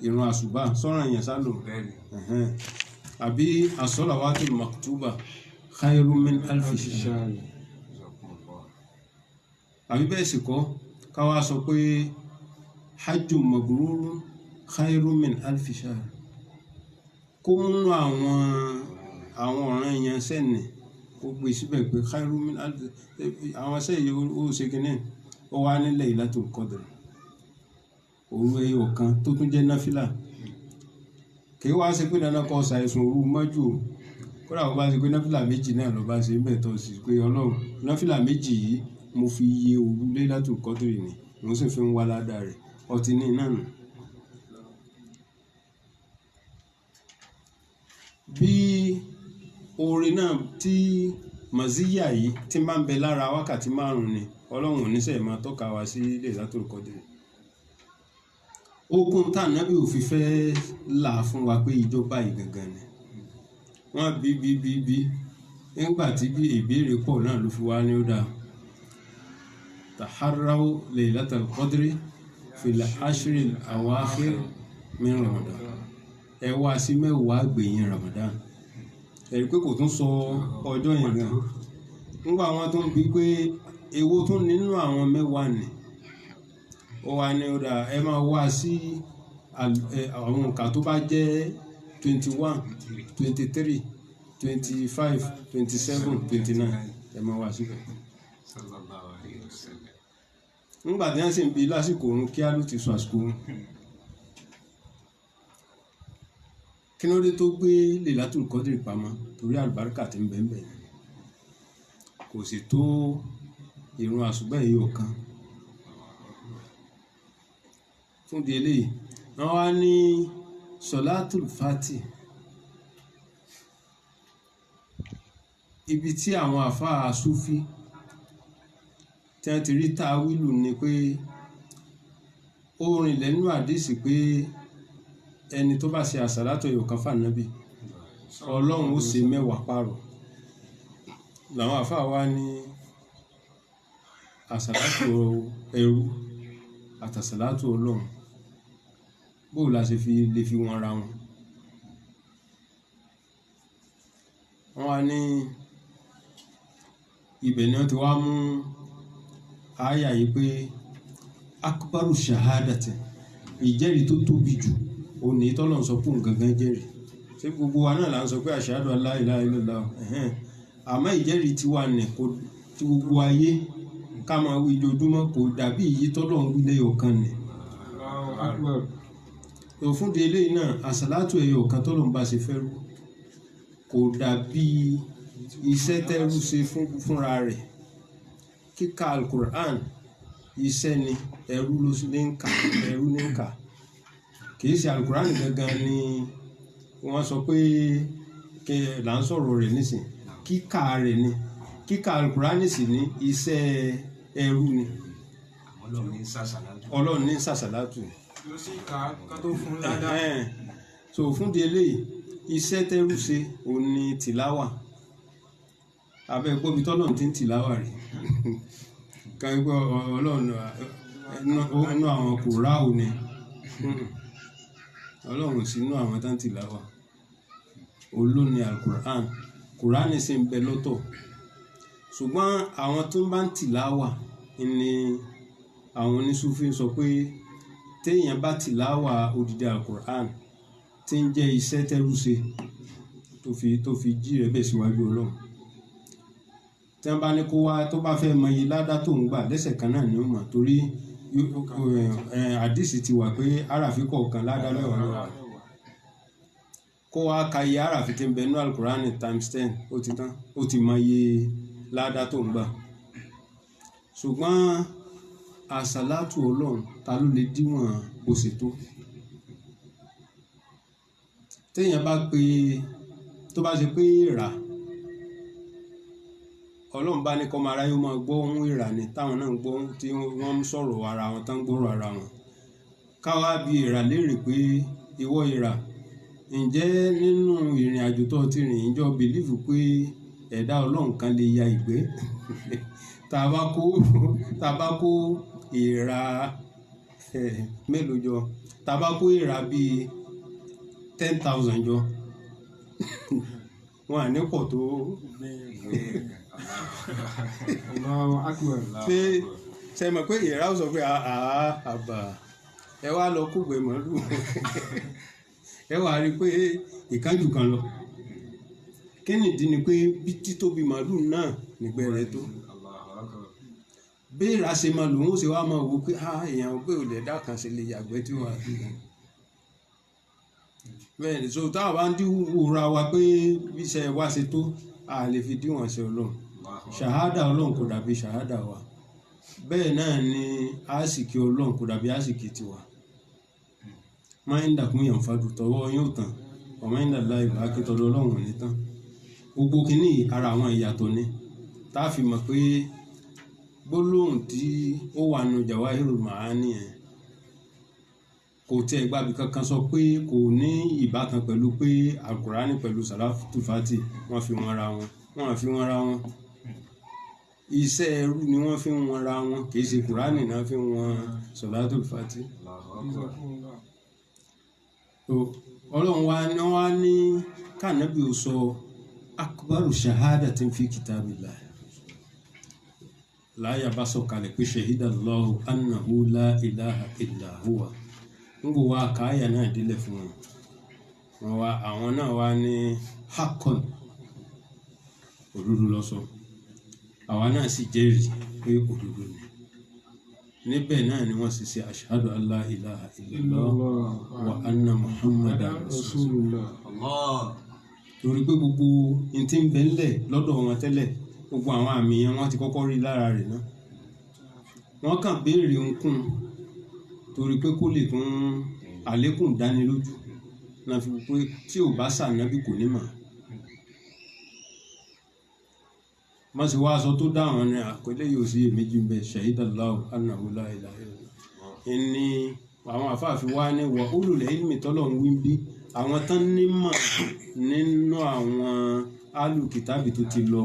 ìrun àṣùbà sọ̀rọ̀ yẹn sálò, àbí as-salawatul maktuba khairu min alfi shahr. àbí bẹ́ẹ̀ sì kọ́ ká wá sọ pé hajjun mabrurun khairu min alfi shahr. kó múnú àwọn ọ̀ràn yẹn sẹ́ni kó gbé síbẹ̀ pé khairu min alfi, àwọn sẹ́yìn ó ṣe kínní, ó wá ní Laylatul Qadr, òru ẹyọ kan tó tún jẹ́ náfìlà. kì í wá ṣe pé dandan kọ́ ṣàìsùn òru mọ́jú o, kódà wọ́n bá ṣe pé náfìlà méjì náà ló bá ṣe bẹ́ẹ̀ tó sì pé Ọlọ́run náfìlà méjì yìí mo fi iye òru Laylatul Qadr ni mo sì fi ń wá ládàá rẹ̀, ọtí ní náà nù. bí oore náà tí màzíyà yìí tí máa ń bẹ lára wákàtí 5 ni, Ọlọ́run oníṣẹ́ máa tọ́ka wá sí Laylatul Qadr. ogun tá Ànábì ò fi fẹ́ là fún wa pé ìjọba yìí gangan ni wọ́n bí nígbà tí bí ìbéèrè pọ̀ náà ló fi wá ní ó dáa. taharraw Laylatul Qadri fil ashril awakhir min Ramadan. ẹ wá sí 10 gbẹ̀yìn Ramadan. ẹ̀rí pé kò tún sọ ọjọ́ yẹn gan. nígbà wọn tún bí pé èwo tún nínú àwọn 10 ni, ó wá ní ó dáa ẹ máa wá sí àwọn nǹkan tó bá jẹ́ 21, 23, 25, 27, 29 ẹ máa wá síbẹ̀. nígbà tí wọ́n sì ń bi lásìkò òun kí á ló ti sọ àsìkò òun. kí ló dé tó gbé Laylatul Qadri pamọ́? torí àlùbáríkà tí ń bẹ kò sì tó ìrun àsùbá yìí ọ̀kan. fún di eléyìí wọ́n wá ní Salatul Fati, ibi tí àwọn àfáà Súfí tí wọ́n ti rí táwílù ni pé ó rìn lẹ́nu àdísì pé ẹni tó bá ṣe àsàlátù ẹyọ kan fànábì ọlọ́run ó ṣe mẹ́wàá pààrọ̀ làwọn àfáà wá ní àsàlátù ẹrú àtàsàlátù ọlọ́run bóò la ṣe lè fi wọn ra wọn. wọ́n wá ní ibẹ̀ ni wọ́n ti wá mú àyà yìí pé akbaru shahadati ìjẹ́rìí tó tóbi jù òní tọ́lọ̀ ń sọ pé òun gangan jẹ́rìí ṣé gbogbo wa náà là ń sọ pé ashhadu an la ilaha illallah àmọ́ ìjẹ́rìí tiwa nì kò tí gbogbo ayé ká máa wí ojoojúmọ́ kò dàbí èyí tọ́lọ̀ ń wí lẹ́yọ̀ kan nì. òfúndé eléyìí náà àsàlátù ẹyọ kan tọ́lọ̀ ń bá ṣe fẹ́rú kò dàbí iṣẹ́ tẹ́rú ṣe fúnra rẹ̀. Kíka alukur'an iṣẹ́ ni ẹrú ló ní ń kà ẹrú ní ń kà kìí ṣe alukur'an gangan ni wọ́n sọ pé là ń sọ̀rọ̀ rẹ̀ nísìn kíkà rẹ̀ ni kíkà alukur'an sì ní iṣẹ́ ẹrú ni ọlọ́run ní sàṣàlátù ló sì ká tó fún ládàá. so fún di eléyìí iṣẹ́ tẹ́rú ṣe òun ni tìláwà abẹ́ gbọ́bi tọ́lọ̀ tí ń tìláwà rẹ̀ káyọ̀ ọlọ́run inú àwọn kòráù ni ọlọ́run sí inú àwọn tán tìláwà olóni alukur'an kùránì sì ń bẹ lọ́tọ̀ ṣùgbọ́n àwọn tó bá ń tìláwà ni àwọn oníṣúfí sọ pé téèyàn bá tìláwà odidi alukur'an tí ń jẹ́ iṣẹ́ tẹ́rú ṣe tó fi jí rẹ̀ bẹ̀ síwájú ọlọ́run tí wọ́n bá ní kó wá tó bá fẹ́ mọ iye ládá tó ń gbà lẹ́sẹ̀ kan náà ni ó mọ̀ torí àdìsí ti wà pé àràfí kọ̀ọ̀kan ládá mẹ́wàá lọ́wọ́ kó wá ka iye àràfí tí ń bẹ ní alukurani times 10 ó ti tán ó ti mọ iye ládá tó ń gbà ṣùgbọ́n àsàlátù ọlọ́run ta ló lè díwọ̀n bó ṣe tó téèyàn bá pe tó bá ṣe pé rà ọlọ́run bá ní kọ́ máa ráyé máa gbọ́ ohun ìrà ni táwọn náà ń gbọ́ tí wọ́n ń sọ̀rọ̀ ara wọn tán ń gbọ́rọ̀ ara wọn káwá bí ìrà léèrè pé ìwọ ìrà ǹjẹ́ nínú ìrìn àjò tó ti rìn ìjọ bìlífù pé ẹ̀dá ọlọ́run kan lè ya ìgbẹ́ tá a bá kó ìrà mélòó jọ tá a bá kó ìrà bíi 10,000 jọ wọn à ní pọ̀ tó ṣe mọ̀ pé ìrà ó sọ pé àbà ẹ wá lọ kúgbẹ́ mọ́lú ẹ wá rí i pé ìkánjú kan lọ kí nìdí ni pé bí títóbi màálù náà nígbẹ́ rẹ tó bí ìrà ṣe máa lòun ó ṣe wá máa wo pé èèyàn pé òlẹ̀ dá kan ṣe lè yàgbẹ́ tí wọ́n á fi bẹ́ẹ̀ ni so táwọn bá ń díwòra wa pé bí iṣẹ́ wa ṣe tó a lè fi díwọ̀n ṣe ọlọ́run ṣàhádà ọlọ́run kò dàbí ṣàhádà wa bẹ́ẹ̀ náà ni àsìkí ọlọ́run kò dàbí àsìkí tiwa máa ń dàkún yàn fàdù tọwọ́ yóò tàn ọmọ ń dàda ìbá akítọ́dọ̀ ọlọ́run ní tán gbogbo kínní ara àwọn ìyàtọ̀ ni tá a fi mọ̀ pé gbólóhùn tí ó wà nù Jawahirul Ma'ani yẹn kò tẹ́ gbàbí kankan sọ pé kò ní ìbátan pẹ̀lú pé Al-Qur'ani pẹ̀lú Salatul Fati wọ́n fi wọn ra wọn wọ́n fi wọn ra wọn iṣẹ́ ẹrú ni wọ́n fi wọn ra wọn kì í ṣe Qur'ani náà fi wọn Salatul Fati. ọlọ́run wá ní kànábì ó sọ akbaru shahadatin fi kitabillah láyà bá sọ kalẹ̀ pé shahidallahu annahu la ilaha illa huwa ń gbò wá káyà náà délẹ̀ fún wọn wá àwọn náà wá ní hakon òdodo lọ́sọ àwa náà sì jẹ́rìí pé òdodo ni níbẹ̀ náà ni wọ́n sì ṣe ashhadu an la ilaha illallah wa anna muhammadan rasulullah torí pé gbogbo n tí ń bẹ ńlẹ̀ lọ́dọ̀ wọn tẹ́lẹ̀ gbogbo àwọn àmì yẹn wọ́n ti kọ́kọ́ rí lára rẹ̀ náà wọ́n kàn béèrè ohunkóhun torí pé kó lè tún àlékún dánilójú náà fi pé tí ò bá sànábì kò ní mọ̀ má sì wá aṣọ tó dáhùn ní àpẹẹlẹ yóò sí èméjì ń bẹ shahidallahu annahu la ilaha illallah ní àwọn àfáàfin wá ní wà ulul ilmi tọ́lọ̀ ń wí bí àwọn tán nímọ̀ nínú àwọn alùkìtàbí tó ti lọ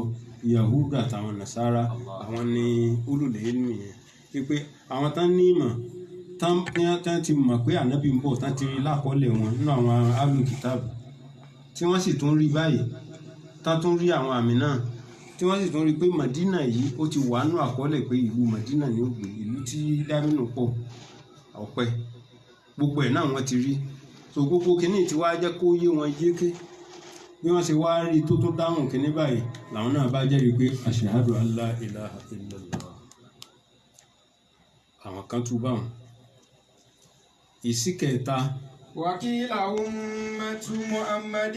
yahudu àtàwọn nasara àwọn ni ulul ilmi yẹn wípé àwọn tán nímọ̀ tán ti mọ̀ pé ànábì ń bọ̀ tán ti rí lákọọ́lẹ̀ wọn nínú àwọn alùkìtàbí tí wọ́n sì tún rí báyìí tán tún rí àwọn àmì náà tí wọ́n sì tún rí pé Madina yìí ó ti wà nínú àkọọ́lẹ̀ pé ìlú Madina ní ògbé ìlú tí dámínú pọ̀ ọ̀pẹ gbogbo ẹ̀ náà wọ́n ti rí so gbogbo kìíní tí wàá jẹ́ kó yé wọn yéké bí wọ́n ṣe wá rí tó dáhùn kìíní báyìí làwọn náà bá jẹ́rìí pé ashhadu an la ilaha illallah àwọn kan tún bá wọn. ìsíkẹta وقيل أمة محمد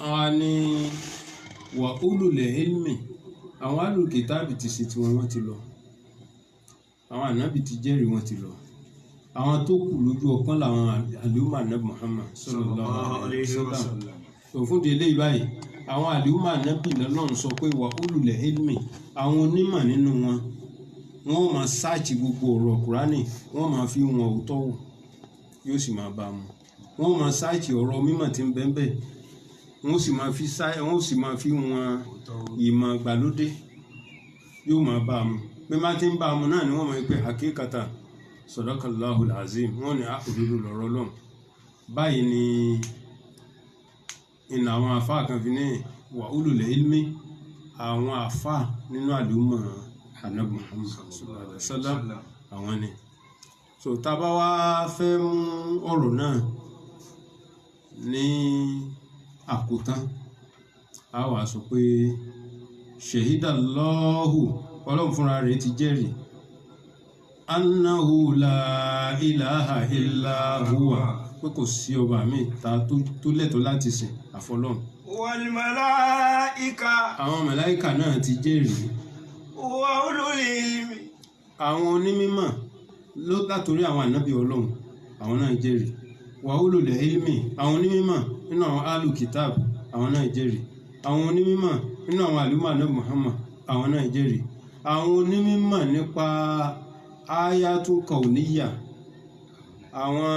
àwọn ni wà ulul ilmi àwọn alùkìtàbí ti ṣe tiwọn wọ́n ti lọ àwọn ànábì ti jẹ́rìí wọ́n ti lọ àwọn tó kù lójú ọpọ́n làwọn àlùmọ̀ ànábì Muhammad sallallahu alaihi wasallam òfin délé báyìí àwọn àlùmọ̀ ànábì lọ́lọ́run sọ pé wà ulul ilmi àwọn onímọ̀ nínú wọn wọ́n máa sáàchì gbogbo ọ̀rọ̀ Kùránì wọ́n máa fi wọn òótọ́ wò yóò sì máa bá a mu wọ́n máa sáàchì ọ̀rọ̀ mímọ̀ tí ń bẹ́ẹ̀ bẹ́ẹ̀ wọ́n sì máa fi wọn ìmọ̀ ìgbàlódé yóò máa bá a mu bí má ti ń bá a mu náà ni wọ́n máa ń pè hakikata sadaqallahul azim wọ́n ní òdodo lọ̀rọ̀ Ọlọ́run báyìí ni ìnà àwọn àfáà kan fi ní wà ulul ilmi àwọn àfáà nínú àlùmọ̀ Ànábì Muhammad sallallahu alaihi wasallam àwọn ni so tá bá wá fẹ́ mú ọ̀rọ̀ náà ní àkótán a wà sọ pé shahidallahu Ọlọ́run fúnra rẹ̀ ti jẹ́rìí annahu la ilaha illa huwa pé kò sí ọba míì tó lẹ́tọ̀ọ́ láti sìn àfọlọ́run. wal malaika. àwọn màláíkà náà ti jẹ́rìí. wa ulul ilmi. àwọn onímọ̀ látòrí àwọn ànábì Ọlọ́run àwọn náà jẹ́rìí. wa ulul ilmi àwọn onímọ̀ nínú àwọn alùkìtàb àwọn náà jẹ́rìí. àwọn onímọ̀ nínú àwọn àlùmọ̀ ànábì Muhammad àwọn náà jẹ́rìí. àwọn onímọ̀ nípa ayatu kauniya àwọn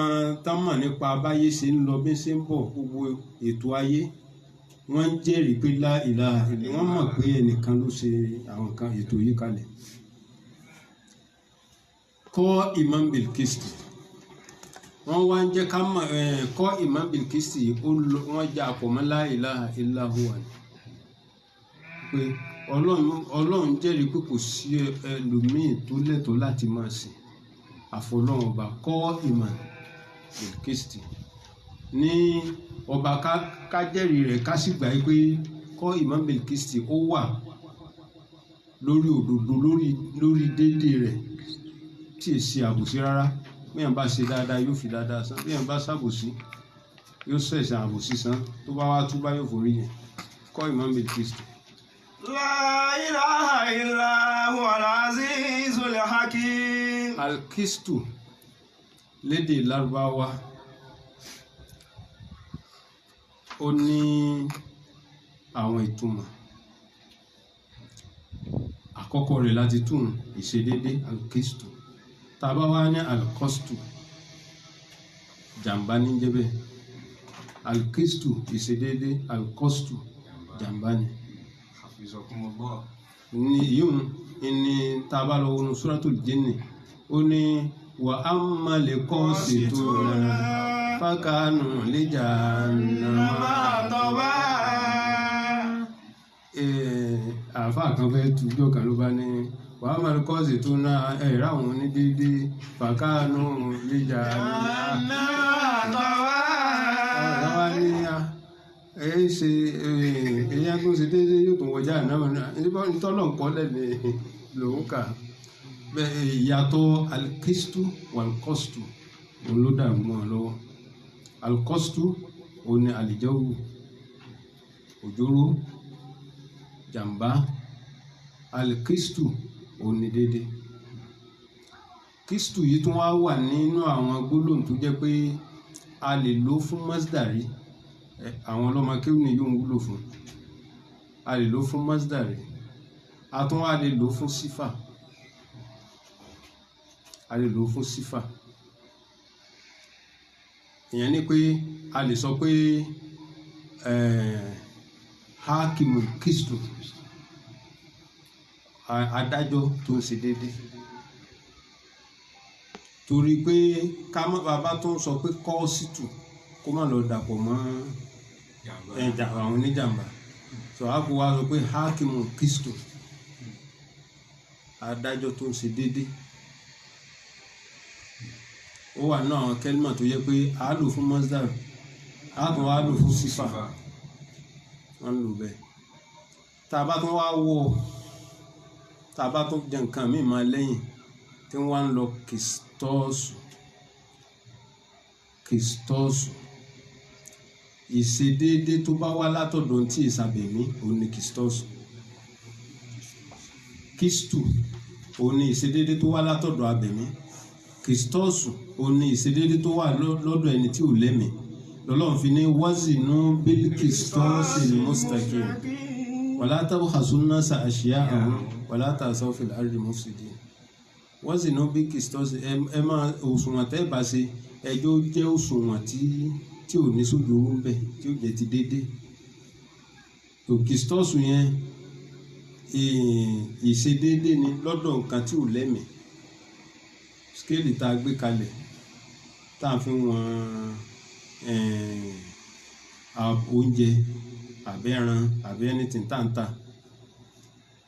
támọ̀ nípa báyé ṣe ń lọ bí ṣe ń bọ̀ gbogbo ètò ayé wọ́n ń jẹ́rìí pé la ilaha illa wọ́n mọ̀ pé ẹnìkan ló ṣe àwọn kan ètò yìí kalẹ̀. kọ́ Imam Bilkisti wọ́n wá ń jẹ́ ká mọ̀ kọ́ Imam Bilkisti wọ́n jẹ́ àpọ̀mọ́ la ilaha illa huwa pé ọlọ́run jẹ́rìí pé kò sí ẹlòmíì tó lẹ́tọ̀ọ́ láti máa sìn àfọlọ́run ọba kọ́ Imam Bilkisti ní ọba ká jẹ́rìí rẹ̀ ká sì gbà pé kọ́ Imam Bilkisti ó wà lórí òdodo lórí déédéé rẹ̀ tí ì ṣe àbòsí rárá bíyàn bá ṣe dáadáa yóò fi dáadáa san bíyàn bá ṣàbòsí yóò ṣẹ̀ṣẹ̀ àbòsí san tó bá wá túbá yóò forí yẹn kọ́ Imam Bilkisti. La ilaha illa huwa al-azizul hakim. Alkistu lédè Lárúbáwá ó ní àwọn ìtumọ̀ àkọ́kọ́ rẹ̀ láti tún ìṣedédé alkistu tàbá wá ní alkostu jàmbá ní jẹ́bẹ̀ alkistu ìṣedédé alkostu jàmbá ní. ní yíò ní tàbá lọ wọnú Suratul Jinni ó ní wà á má lè kọ́ ṣètò rẹ̀ fákànù lè jà nàmà àfáà kan fẹ́ tújọ́ kan ló bá ní wà á má lè kọ́ ṣètò náà ẹ̀rá àwọn onídéédé fákànù lè jà nàmà èyí ṣe èyàn tó ṣe déédéé yóò tó wọjá náà nítọ́lọ̀ nǹkan lẹ́nu lòun kà bẹ́ẹ̀ ìyàtọ̀ alkistu walkostu òun ló dàrú mọ́ ọ lọ́wọ́ alkostu òun ni àlìjẹ́wò òjòrò jàmbá alkistu òun ni déédéé kistu yìí tún wá wà nínú àwọn gbólóhùn tó jẹ́ pé a lè lò fún masdari àwọn ọlọ́mọ kéwù ni yóò wúlò fún a lè lò fún masdari a tún wá lè lò fún sífà a lè lò fún sífà ìyẹn ni pé a lè sọ pé hakimu kistu adájọ́ tó ń ṣe déédéé torí pé ká má bàbá tó ń sọ pé kọ́ọ̀sìtù kó má lọ dàpọ̀ mọ́ àwọn oníjàmbá sọ á kó wá sọ pé hakimu kistu adájọ́ tó ń ṣe déédéé ó wà náà àwọn kẹ́límà tó yẹ pé a lò fún masdar a tún wá lò fún sífà wọ́n lò bẹ́ẹ̀ tá a bá tún wá wọ̀ tá a bá tún jẹ nǹkan míì máa lẹ́yìn tí wọ́n ń lọ kìstọ́ọ̀sù ìṣedéédé tó bá wá látọ̀dọ̀ tí ìsàbẹ̀mí òun ni kìstọ́ọ̀sù kìstù òun ni ìṣedéédé tó wá látọ̀dọ̀ abẹ̀mí kìstọ́ọ̀sù òun ni ìṣedéédé tó wà lọ́dọ̀ ẹni tí ò lẹ́mìí lọ́lọ́run fi ní wazinu bil kìstọ́ọ̀sì mustaqim wala tabkhasu nnasa ashya'ahum wala ta'saw fil ardi mufsidin wazinu bil kìstọ́ọ̀sì ẹ máa òṣùwọ̀n tẹ́ bá ṣe ẹjọ́ jẹ́ òṣùwọ̀n tí ò ní sójú owó ń bẹ̀ tí ó jẹ́ ti déédé tó kìstọ́ọ̀sù yẹn ìṣedéédé ni lọ́dọ̀ nǹkan tí ò lẹ́mìí skéèlì tá a gbé kalẹ̀ tá a fi wọn oúnjẹ àbẹ́ran àbẹ́ anything táǹtà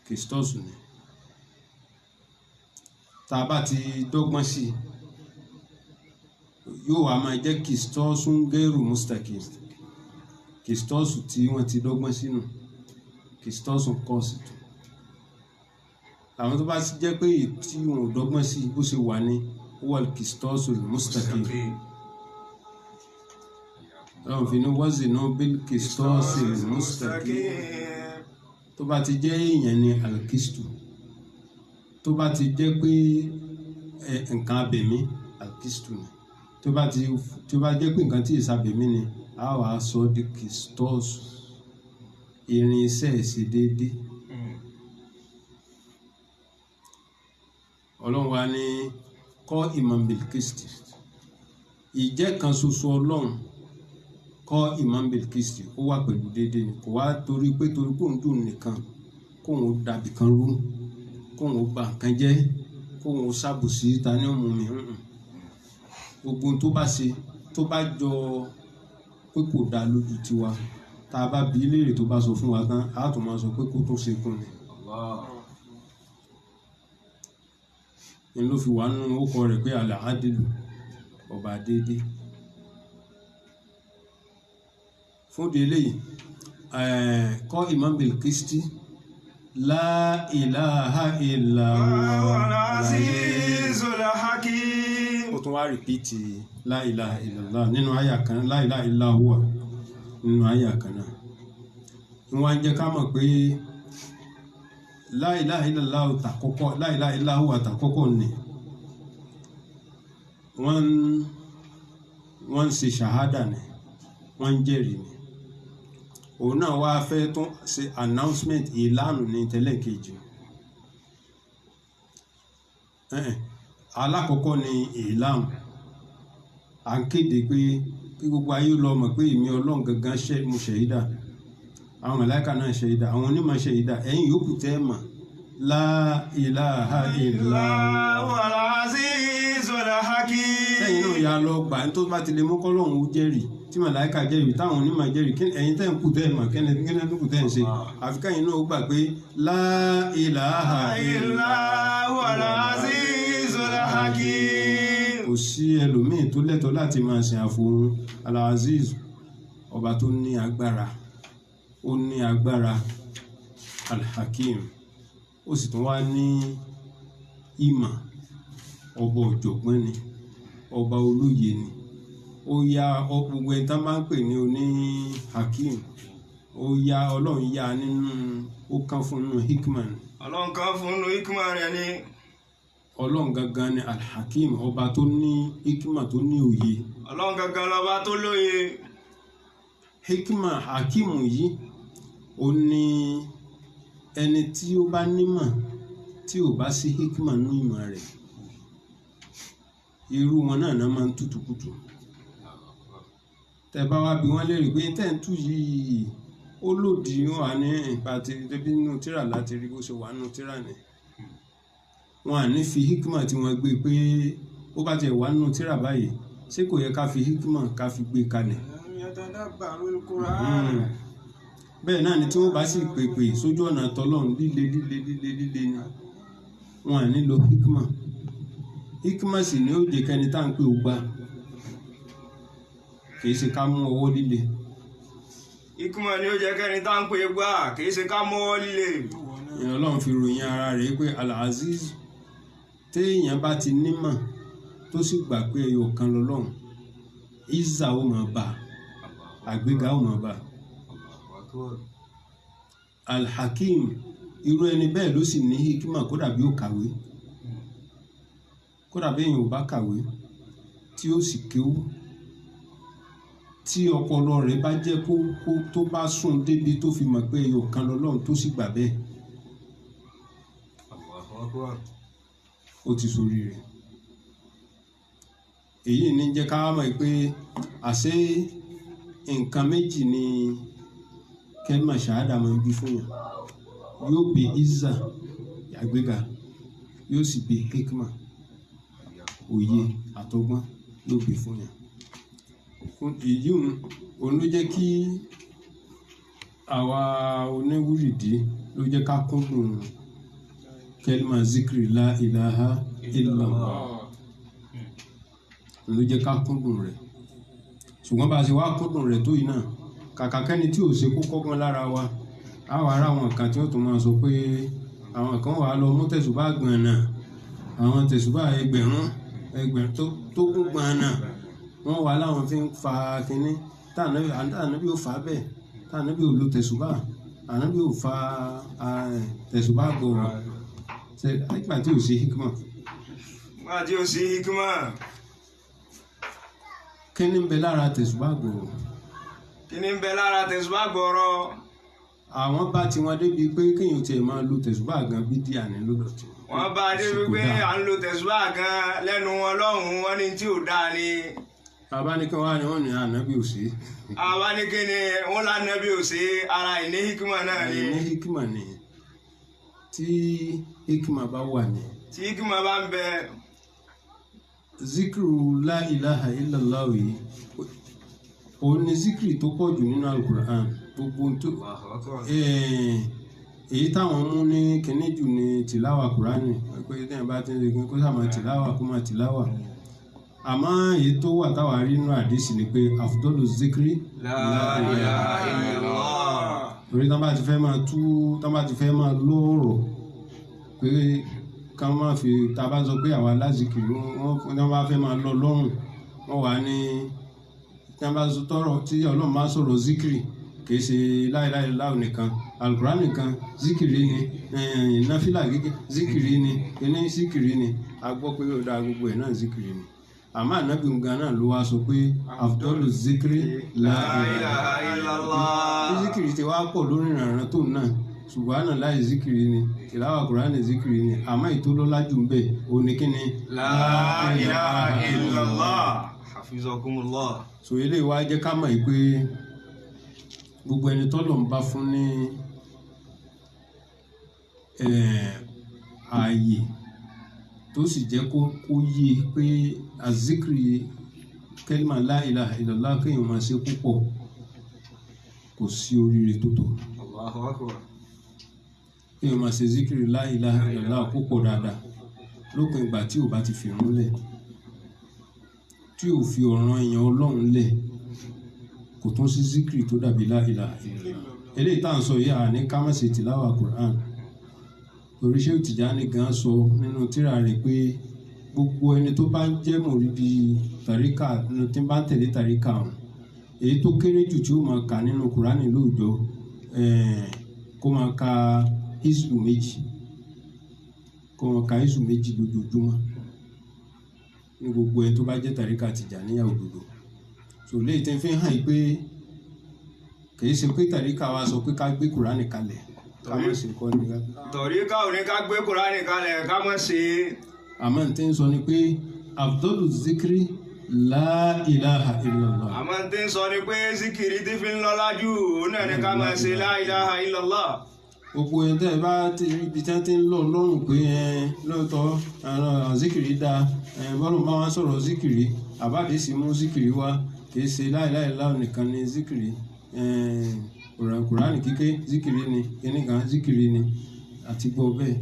kìstọ́ọ̀sù ni tá a bá ti dọ́gbọ́n sí yóò wá máa jẹ́ kìstọ́ọ̀sù gẹ́rù mustaqim kìstọ́ọ̀sù tí wọ́n ti dọ́gbọ́n sínú kìstọ́ọ̀sù kọ́ọ̀sì tó àwọn tó bá jẹ́ pé tí wọn ò dọ́gbọ́n sí bó ṣe wà ní wọ́n kìstọ́ọ̀sù mustaqim ọ̀rọ̀ fi ní wazinu bil kìstọ́ọ̀sì mustaqim tó bá ti jẹ́ èèyàn ní alkistu tó bá ti jẹ́ pé nǹkan abẹ̀mí alkistu ni tó bá jẹ́ pé nǹkan tí ìsàbẹ̀mí ni a wà á sọ di kìstọ́ọ̀sù irinṣẹ́ ìṣedéédé ọlọ́run wa ní kọ́ imam bilkisti ìjẹ́ kan ṣoṣo ọlọ́run kọ́ imam bilkisti ó wà pẹ̀lú déédé ni kò wá torí pé kò ń dùn nìkan kóun dàbí kan rú kóun bà nǹkan jẹ́ kóun ṣàbùsí ta ní ọmọ mi gbogbo tó bá ṣe tó bá jọ pé kò dá lójú tiwa tá a bá bi í léèrè tó bá sọ fún wa tán a tún máa sọ pé kó tó ṣe kún ni. ni ló fi wà nínú orúkọ rẹ̀ pé al-Adilu ọba déédéé fún di eléyìí kọ́ imam bilkisti la ilaha illa huwa al-azizul hakim. ó tún wá rìpíìtì la ilaha illallah nínú àyà kan la ilaha illa huwa nínú àyà kan náà wọ́n á jẹ́ ká mọ̀ pé la ilaha illallah tàkọ́kọ́ la ilaha illa huwa tàkọ́kọ́ ni wọ́n ń ṣe ṣàhádà ni wọ́n ń jẹ́rìí ni òun náà wá fẹ́ tún ṣe announcement ìlànà ní tẹ́lẹ̀ kejì alákọ̀ọ́kọ́ ni ìlànà à ń kéde pé kí gbogbo ayé lọ mọ̀ pé èmi ọlọ́run gangan mo ṣẹ̀yídà àwọn màláíkà náà ṣẹ̀yídà àwọn onímọ̀ ṣẹ̀yídà ẹ̀yin yòókù tẹ́ mọ̀ la ilaha illa huwal azizul hakim. ẹ̀yin náà ya lọ gbà tó bá ti lè mú kọ́lọ́hún ó jẹ́rìí tí màláíkà jẹ́rìí táwọn onímọ̀ jẹ́rìí ẹ̀yin tẹ́ ń kù tẹ́ mọ̀ kẹ́ni tó kù tẹ́ ń ṣe àfi káyìn náà ó gbà pé la ilaha illa huwal azizul hakim. kò sí ẹlòmíì tó lẹ́tọ̀ọ́ láti máa ṣe àfohùn al-aziz ọba tó ní agbára ó ní agbára al-hakim ó sì tún wá ní ìmọ̀ ọba ọ̀jọ̀gbọ́n ni ọba olóye ni ó yá gbogbo ẹ̀ tá máa ń pè ní oní hakim ó yá ọlọ́run yá nínú ó kán fún nínú hikman ọlọ́run kan fún nínú hikman rẹ̀ ni ọlọ́run gangan ni al-hakim ọba tó ní hikma tó ní òye ọlọ́run gangan lọ́ba tó lóye hikma hakim yìí ó ní ẹni tí ó bá nímọ̀ tí ò bá sí hikma nínú ìmọ̀ rẹ̀ irú wọn náà máa ń tutù kutù tẹ bá wá bí wọ́n léèrè pé tẹ́ǹtù yìí ó lòdì wọn wà ní ìpàtẹ débi nínú tírà láti rí bó ṣe wà nínú tírà ni wọn à ní fi hikma tí wọ́n gbé pé ó bá tiẹ̀ wà nínú tírà báyìí ṣé kò yẹ ká fi hikma ká fi gbé kalẹ̀. Bẹ́ẹ̀ náà ni tí wọ́n bá sì pèpè sójú ọ̀nà tọ́lọ́run líle ni wọn à ní lo hikma sì ni ó jẹ́ kẹ́ni tá à ń pè ó gbà kì í ṣe ká mú ọwọ́ líle. Hikma ni ó jẹ́ kẹ́ni tá à ń pè é gbà kì í ṣe ká mú ọwọ́ líle. Ọlọ́run fi ròyìn ara rẹ̀ pé Al-Aziz téèyàn bá ti nímọ̀ tó sì gbà pé ẹyọ kan lọ́lọ́run izza ó máa bá àgbéga ó máa bá. Al-Hakim irú ẹni bẹ́ẹ̀ ló sì ní hikima kódà bí ó kàwé kódà bí èèyàn ò bá kàwé tí ó sì kéwú tí ọpọlọ rẹ̀ bá jẹ́ kó tó bá sùn débi tó fi mọ̀ pé ẹyọ kan lọ́lọ́run tó sì gbà bẹ́ẹ̀ ó ti sórí rẹ̀. Èyí ní jẹ́ ká mọ̀ pé àṣé nǹkan méjì ni kẹ́límà ṣàhádà máa ń bí fún yàn yóò bí izza àgbéga yóò sì bí hikma òye àtọgbọ́n yóò bí fún yàn. Èyí òun ló jẹ́ kí àwa oníwúrìdí ló jẹ́ ká kúndùn kẹ́límà zikri la ilaha illallah ló jẹ́ ká kúndùn rẹ̀ ṣùgbọ́n bá a ṣe wá kúndùn rẹ̀ tó yìí náà kàkà kẹ́ni tí ò ṣe kó kọ́gbọ́n lára wa á wà ara àwọn kan tí ó tún máa sọ pé àwọn kan wà á lọ mú tẹ̀sùbá gbọ̀nà àwọn tẹ̀sùbá ẹgbẹ̀rún tó kún gbọ̀nà wọ́n wà láwọn fi ń fa kínní tànàbí ò fà á bẹ́ẹ̀ tànàbí ò lo tẹ̀sùbá ànàbí ò fa tẹ̀sùbá gbọ̀rọ̀ nígbà tí ò ṣe hikma. Nígbà tí ò ṣe hikma. Kí ni ń bẹ lára tẹ̀sùbá gbọ̀rọ̀? Kí ni ń bẹ lára tẹ̀sùbá gbọ̀rọ̀? Àwọn bá tiwọn débi pé kéèyàn tiẹ̀ máa lo tẹ̀sùbá gan bídíà ní lọ́dọ̀ tí. Wọ́n bá débi pé à ń lo tẹ̀sùbá gan lẹ́nu wọn lọ́hùn-ún wọn ní tí ò dáa ni. Bàbá ní kí wọ́n á ní wọ́n ní ànábì ò sí. Àbá ní kí ni wọ́n lánàbì ò sí ara ìní hikima náà ni. Ìní hikima ni tí hikima bá wà ní. Tí hikima bá ń bẹ. Zikru la ilaha illallah yìí òun ni zikri tó pọ̀ jù nínú Al-Qur'an gbogbo tó èyí táwọn mú ní kíní jù ní tìláwà Kùránì pé tẹ́yìn bá ti ń segin kó sàmà tìláwà kó máa tìláwà àmọ́ èyí tó wà táwa rí nínú àdìsí ni pé afdalu zikri la ilaha illallah. Torí tán bá ti fẹ́ máa tú tán bá ti fẹ́ máa lóòrò pé ká má fi tá a bá sọ pé àwa lázìkìrì wọ́n bá fẹ́ máa lọ lọ́rùn wọ́n wà ní tí wọ́n bá tọrọ tí Ọlọ́run bá sọ̀rọ̀ zikiri kìí ṣe láìláì láò nìkan Al-Qur'an nìkan zikiri ni náfìlà gígé zikiri ni kíní zikiri ni a gbọ́ pé ó dáa gbogbo ẹ̀ náà zikiri ni àmọ́ ànábì nǹkan náà ló wá sọ pé afdalu zikiri la ilaha illallah zikiri ti wá pọ̀ lórí ìrànràn tó náà subhanallahi zikiri ni tìláwà Kùránì zikiri ni àmọ́ ìtòlólájú ń bẹ oníkíni la ilaha illallah hafizakumullah. So eléyìí wá jẹ́ ká mọ̀ yìí pé gbogbo ẹni tọ́lọ̀ ń bá fún ní ààyè tó sì jẹ́ kó yé pé azikiri kẹ́límà la ilaha illallah kéèyàn máa ṣe púpọ̀ kò sí oríire tó tó. Allahu akbar. Kéèyàn máa ṣe zikiri la ilaha illallah púpọ̀ dáadáa lópin ìgbà tí ò bá ti fi rún lẹ̀ tí ò fi ọ̀ràn èèyàn Ọlọ́run lẹ̀ kò tún sí zikiri tó dàbí la ilaha illallah. Eléyìí tá à ń sọ yìí àní ká má ṣe tìláwà Qur'an torí Sheikh Tijani gan sọ nínú tírà rẹ̀ pé gbogbo ẹni tó bá ń jẹ́ mùrídì tàríkà tí bá ń tẹ̀lé tàríkà ọ̀hún èyí tó kéré jù tí ó máa kà nínú Qur'ani lóòjọ́ kó máa ka hizbu méjì lójoojúmọ́ ní gbogbo ẹni tó bá jẹ́ tàríkà Tìjàníyà òdodo so léyìí tí ń fi hàn pé kì í ṣe pé tàríkà wa sọ pé ká gbé Kùránì kalẹ̀ ká má ṣe kọ́ ni. tàríkà ò ní ká gbé Kùránì kalẹ̀ ká má ṣe. àmọ́ ní tí ń sọ ni pé afdalu zikri la ilaha illallah. àmọ́ tí ń sọ ni pé zikiri tí fi ń lọ́lá jù náà ni ká máa ṣe la ilaha illallah. gbogbo ẹni tẹ́ ẹ bá ti ibi tí wọ́n ti ń lọ lọ́rùn pé lóòótọ́ zikiri dáa bọ́lá bá wọn sọ̀rọ̀ zikiri àbáde sì mú zikiri wá kìí ṣe la ilaha illallah nìkan ni zikiri kùránì kíké zikiri ni kíníkan zikiri ni àti gbọ́ bẹ́ẹ̀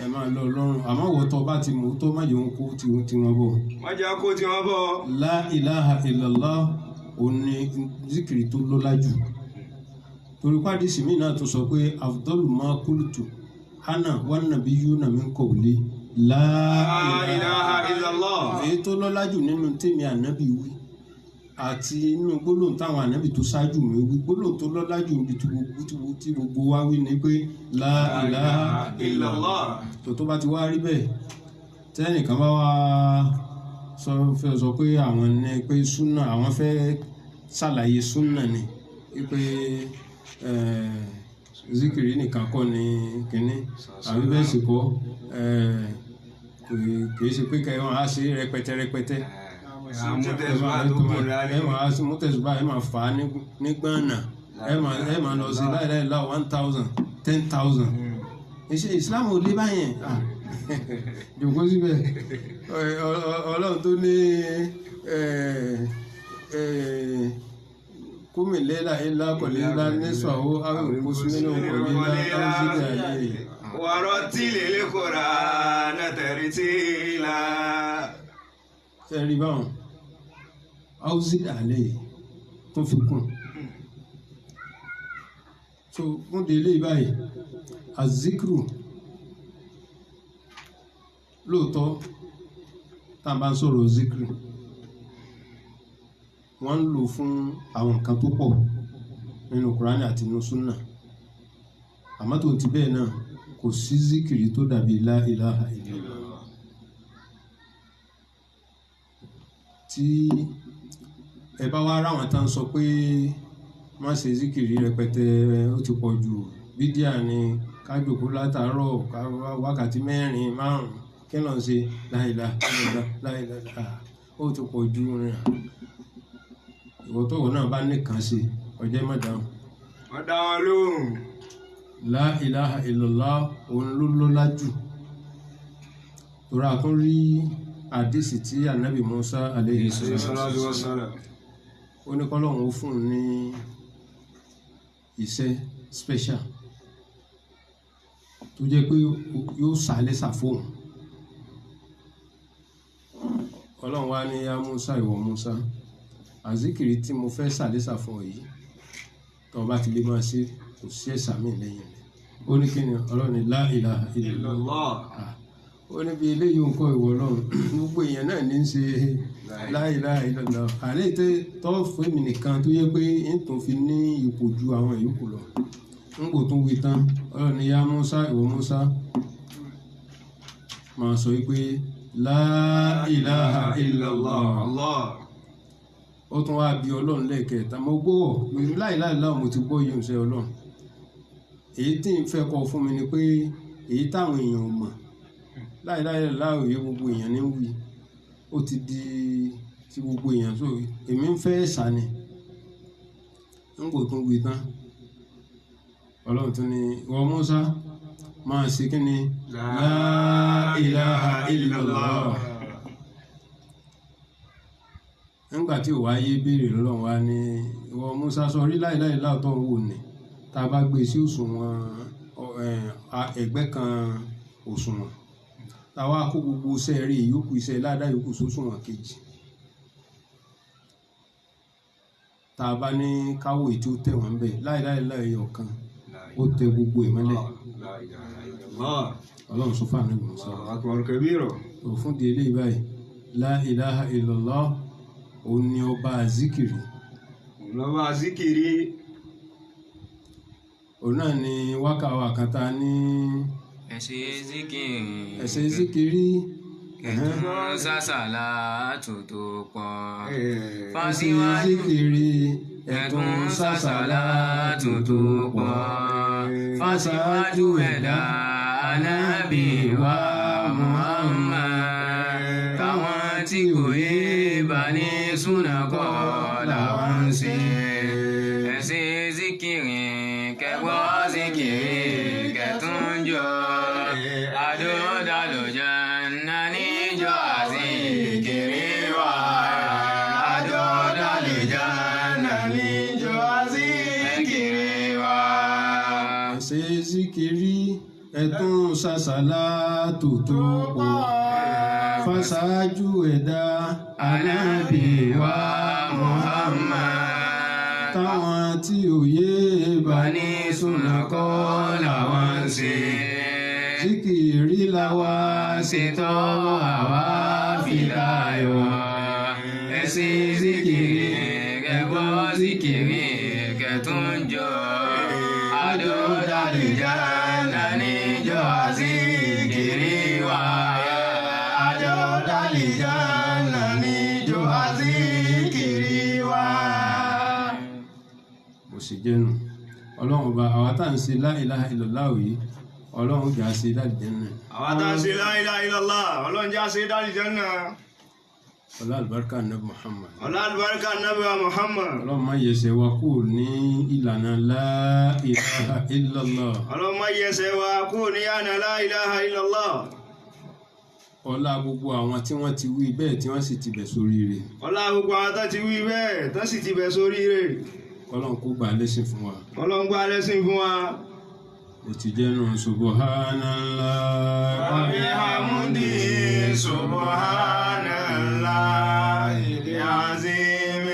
ẹ máa lọ lọ́rùn àmọ́ wọ́tọ̀ bá ti mú tó má jẹun kó tiwọn bọ̀. má jẹ́ kó tiwọn bọ̀. la ilaha illallah òun ni zikiri tó lọ́lá jù torí pàdé sìmí náà tó sọ pé afdalu ma qultu ana wan nabiyyuna min qawli la ilaha illallah. èyí tó lọ́lá jù nínú tèmi ànábì wí àti inú gbólóhùn táwọn ànábì tó ṣáájú mi wí gbólóhùn tó lọ́lá jù níbi tí gbogbo wa wí ni pé la ilaha illallah. tó bá ti wá rí bẹ́ẹ̀ tẹ́nìkan bá wá fẹ́ sọ pé àwọn ní pé súnà àwọn fẹ́ ṣàlàyé súnà ni pé zikiri nìkan kọ́ ni kínní àbí bẹ́ẹ̀ sì kọ́ kì í ṣe pé kẹ́ ẹ máa ṣe rẹpẹtẹ mútẹ̀sùbá ẹ máa fà á ní gbọ́nà ẹ máa lọ sí láìláìlá 1000 10,000 iṣẹ́ Islam ò lé báyẹn jòkó síbẹ̀ ọlọ́run tó ní kúmi lẹ́la ilá kọ̀lẹ́lá nísàwó àwọn òkúsùnmínú kọ̀lẹ́lá áwùsídà ayé wàrọ̀ tí lè lè kóra nátẹ̀rí tí la. sẹ́rí báwọn áwùsídà ayé tó fi kún so fún délé báyìí azikru lóòótọ́ tá a bá ń sọ̀rọ̀ zikru wọ́n ń lò fún àwọn nǹkan tó pọ̀ nínú Kùránì àti nínú súnà àmọ́ tó ti bẹ́ẹ̀ náà kò sí zikiri tó dàbí la ilaha illallah. tí ẹ bá wá ráwọn tá ń sọ pé má ṣe zikiri rẹpẹtẹ ó ti pọ̀ jù bídíà ni ká jókòó látàárọ̀ ká wákàtí 4-5 kí ló ń ṣe la ilaha illallah la ilaha ó ti pọ̀ jù rìn ìwọ́tọ̀wọ̀ náà bá nìkan sí ọjọ́ mọ̀dáhùn. wọ́n dá wọn lóhùn. la ilaha illallah òun ló lọ́lá jù torí a tún rí àdísì tí ànábì Musa alayhi salatu wassalam ó ní kọ́lọ́hún ó fún un ní iṣẹ́ special tó jẹ́ pé yóò sàlẹ̀ sàfóhùn ọlọ́run wá ní yá Musa ìwọ Musa àzíkìrì tí mo fẹ́ sàlẹ́sà fún ọ yìí tó bá ti lè máa ṣe kò sí ẹ̀sà mi lẹ́yìn rẹ̀ ó ní kí ni ọlọ́run la ilaha illallah ó ní bí eléyìí ń kọ́ ìwọ ọlọ́run gbogbo èèyàn náà ní í ṣe la ilaha illallah àlẹ́ tó fún mi nìkan tó yẹ pé ń tún fi ní ipò ju àwọn ìyókù lọ ń kò tún wí tán ọlọ́run ní yá Musa ìwọ Musa máa sọ wípé la ilaha illallah ó tún wá bí ọlọ́run lẹ́ẹ̀kẹta mo gbọ́ láìláìláà mo ti gbọ́ yìí ń ṣe ọlọ́run èyí tí ń fẹ́ kọ́ fún mi ni pé èyí táwọn èèyàn ò mọ̀ láìláìláà òye gbogbo èèyàn ní wí ó ti di ti gbogbo èèyàn so èmi ń fẹ́ ẹ̀sà ni ń kò tún wí tán ọlọ́run tún ní wọ́n Mùsá máa ṣe kí ni la ilaha illallah. nígbà tí òwá yé béèrè lọ́lọ́run wá ní ìwọ Musa sọ rí láìláì láàtọ̀ ń wò ní tá a bá gbé sí òṣùwọ̀n ẹgbẹ́ kan òṣùwọ̀n táwa kó gbogbo iṣẹ́ rí ìyókù iṣẹ́ ládàá ìyókù sóṣùwọ̀n kejì tá a bá ní káwọ́ ètò tẹ̀wọ̀n ń bẹ̀ láìláì ọ̀kan ó tẹ gbogbo ìmọ́lẹ̀ ọlọ́run sọ fún àná Musa òfin di eléyìí báyìí la ilaha illallah òun ni ọba azikiri. lọ́ba azikiri. òun náà ni wákàwá kata ní. ẹ̀ṣẹ̀ zikiri. kẹtùn sàṣàlá tòótọ́ pọ̀. fásiwájú zikiri. kẹtùn sàṣàlá tòótọ́ pọ̀. fásiwájú ẹ̀dá ànábì wa Muhammad káwọn tí kò yé bá Bani Súnà kọ́ làwọn ń ṣe. Ẹ ṣe síkìrì kẹgbọ́ síkìrì kẹtún jọ. Àdódàlùjánnà níjọ́ àsìkiri wà. Àdódàlùjánnà níjọ́ àsìkiri wà. Ẹ ṣe síkìrì ẹ̀tún sàṣàlátù tó pọ̀ fáṣáájú ẹ̀dá Ànábì wa Muhammad. táwọn tí òye Bani Súnà kọ́ làwọn ń ṣe. síkìrì làwa Ṣètò àwa fìdáyọ̀. Ẹ ṣe síkìrì kẹgbọ́ síkìrì kẹtún jọ. Àdódàlùjánnà níjọ́ àsìkiri wà. Àdódàlùjánnà níjọ́ àsìkiri wà. kò sì jẹ́nu ọlọ́run ọba àwa tá à ń ṣe la ilaha illallah yìí ọlọ́run jà sí dálìjẹ́nà àwọn tá a ṣe la ilaha illallah ọlọ́run jẹ́ àṣẹ dálìjánà. ọlá àlùbáríkà nàbì Muhammad ọlá àlùbáríkà Ànábì wa Muhammad. ọlọ́run má yẹsẹ̀ wa kúrò ní ìlànà la ilaha illallah ọlọ́run má yẹsẹ̀ wa kúrò ní yànà la ilaha illallah. ọlá gbogbo àwọn tí wọ́n ti wí bẹ́ẹ̀ tí wọ́n sì ti bẹ̀ sórí rẹ̀ ọlá gbogbo àwọn tó ti wí bẹ́ẹ̀ tó sì ti bẹ̀ sórí rẹ̀. ọlọ́run kó gbà lẹ́sìn fún wa ọlọ́run gbà lẹ́sìn fún wa. ó ti jẹ́nu subhanallah wa bihamdihi subhanallahil azim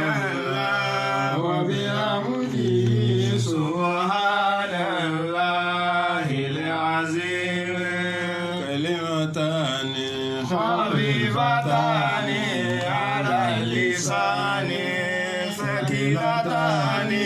subhanallah wa bihamdihi subhanallahil azim kalimatani habibatani ala lisani sakilatani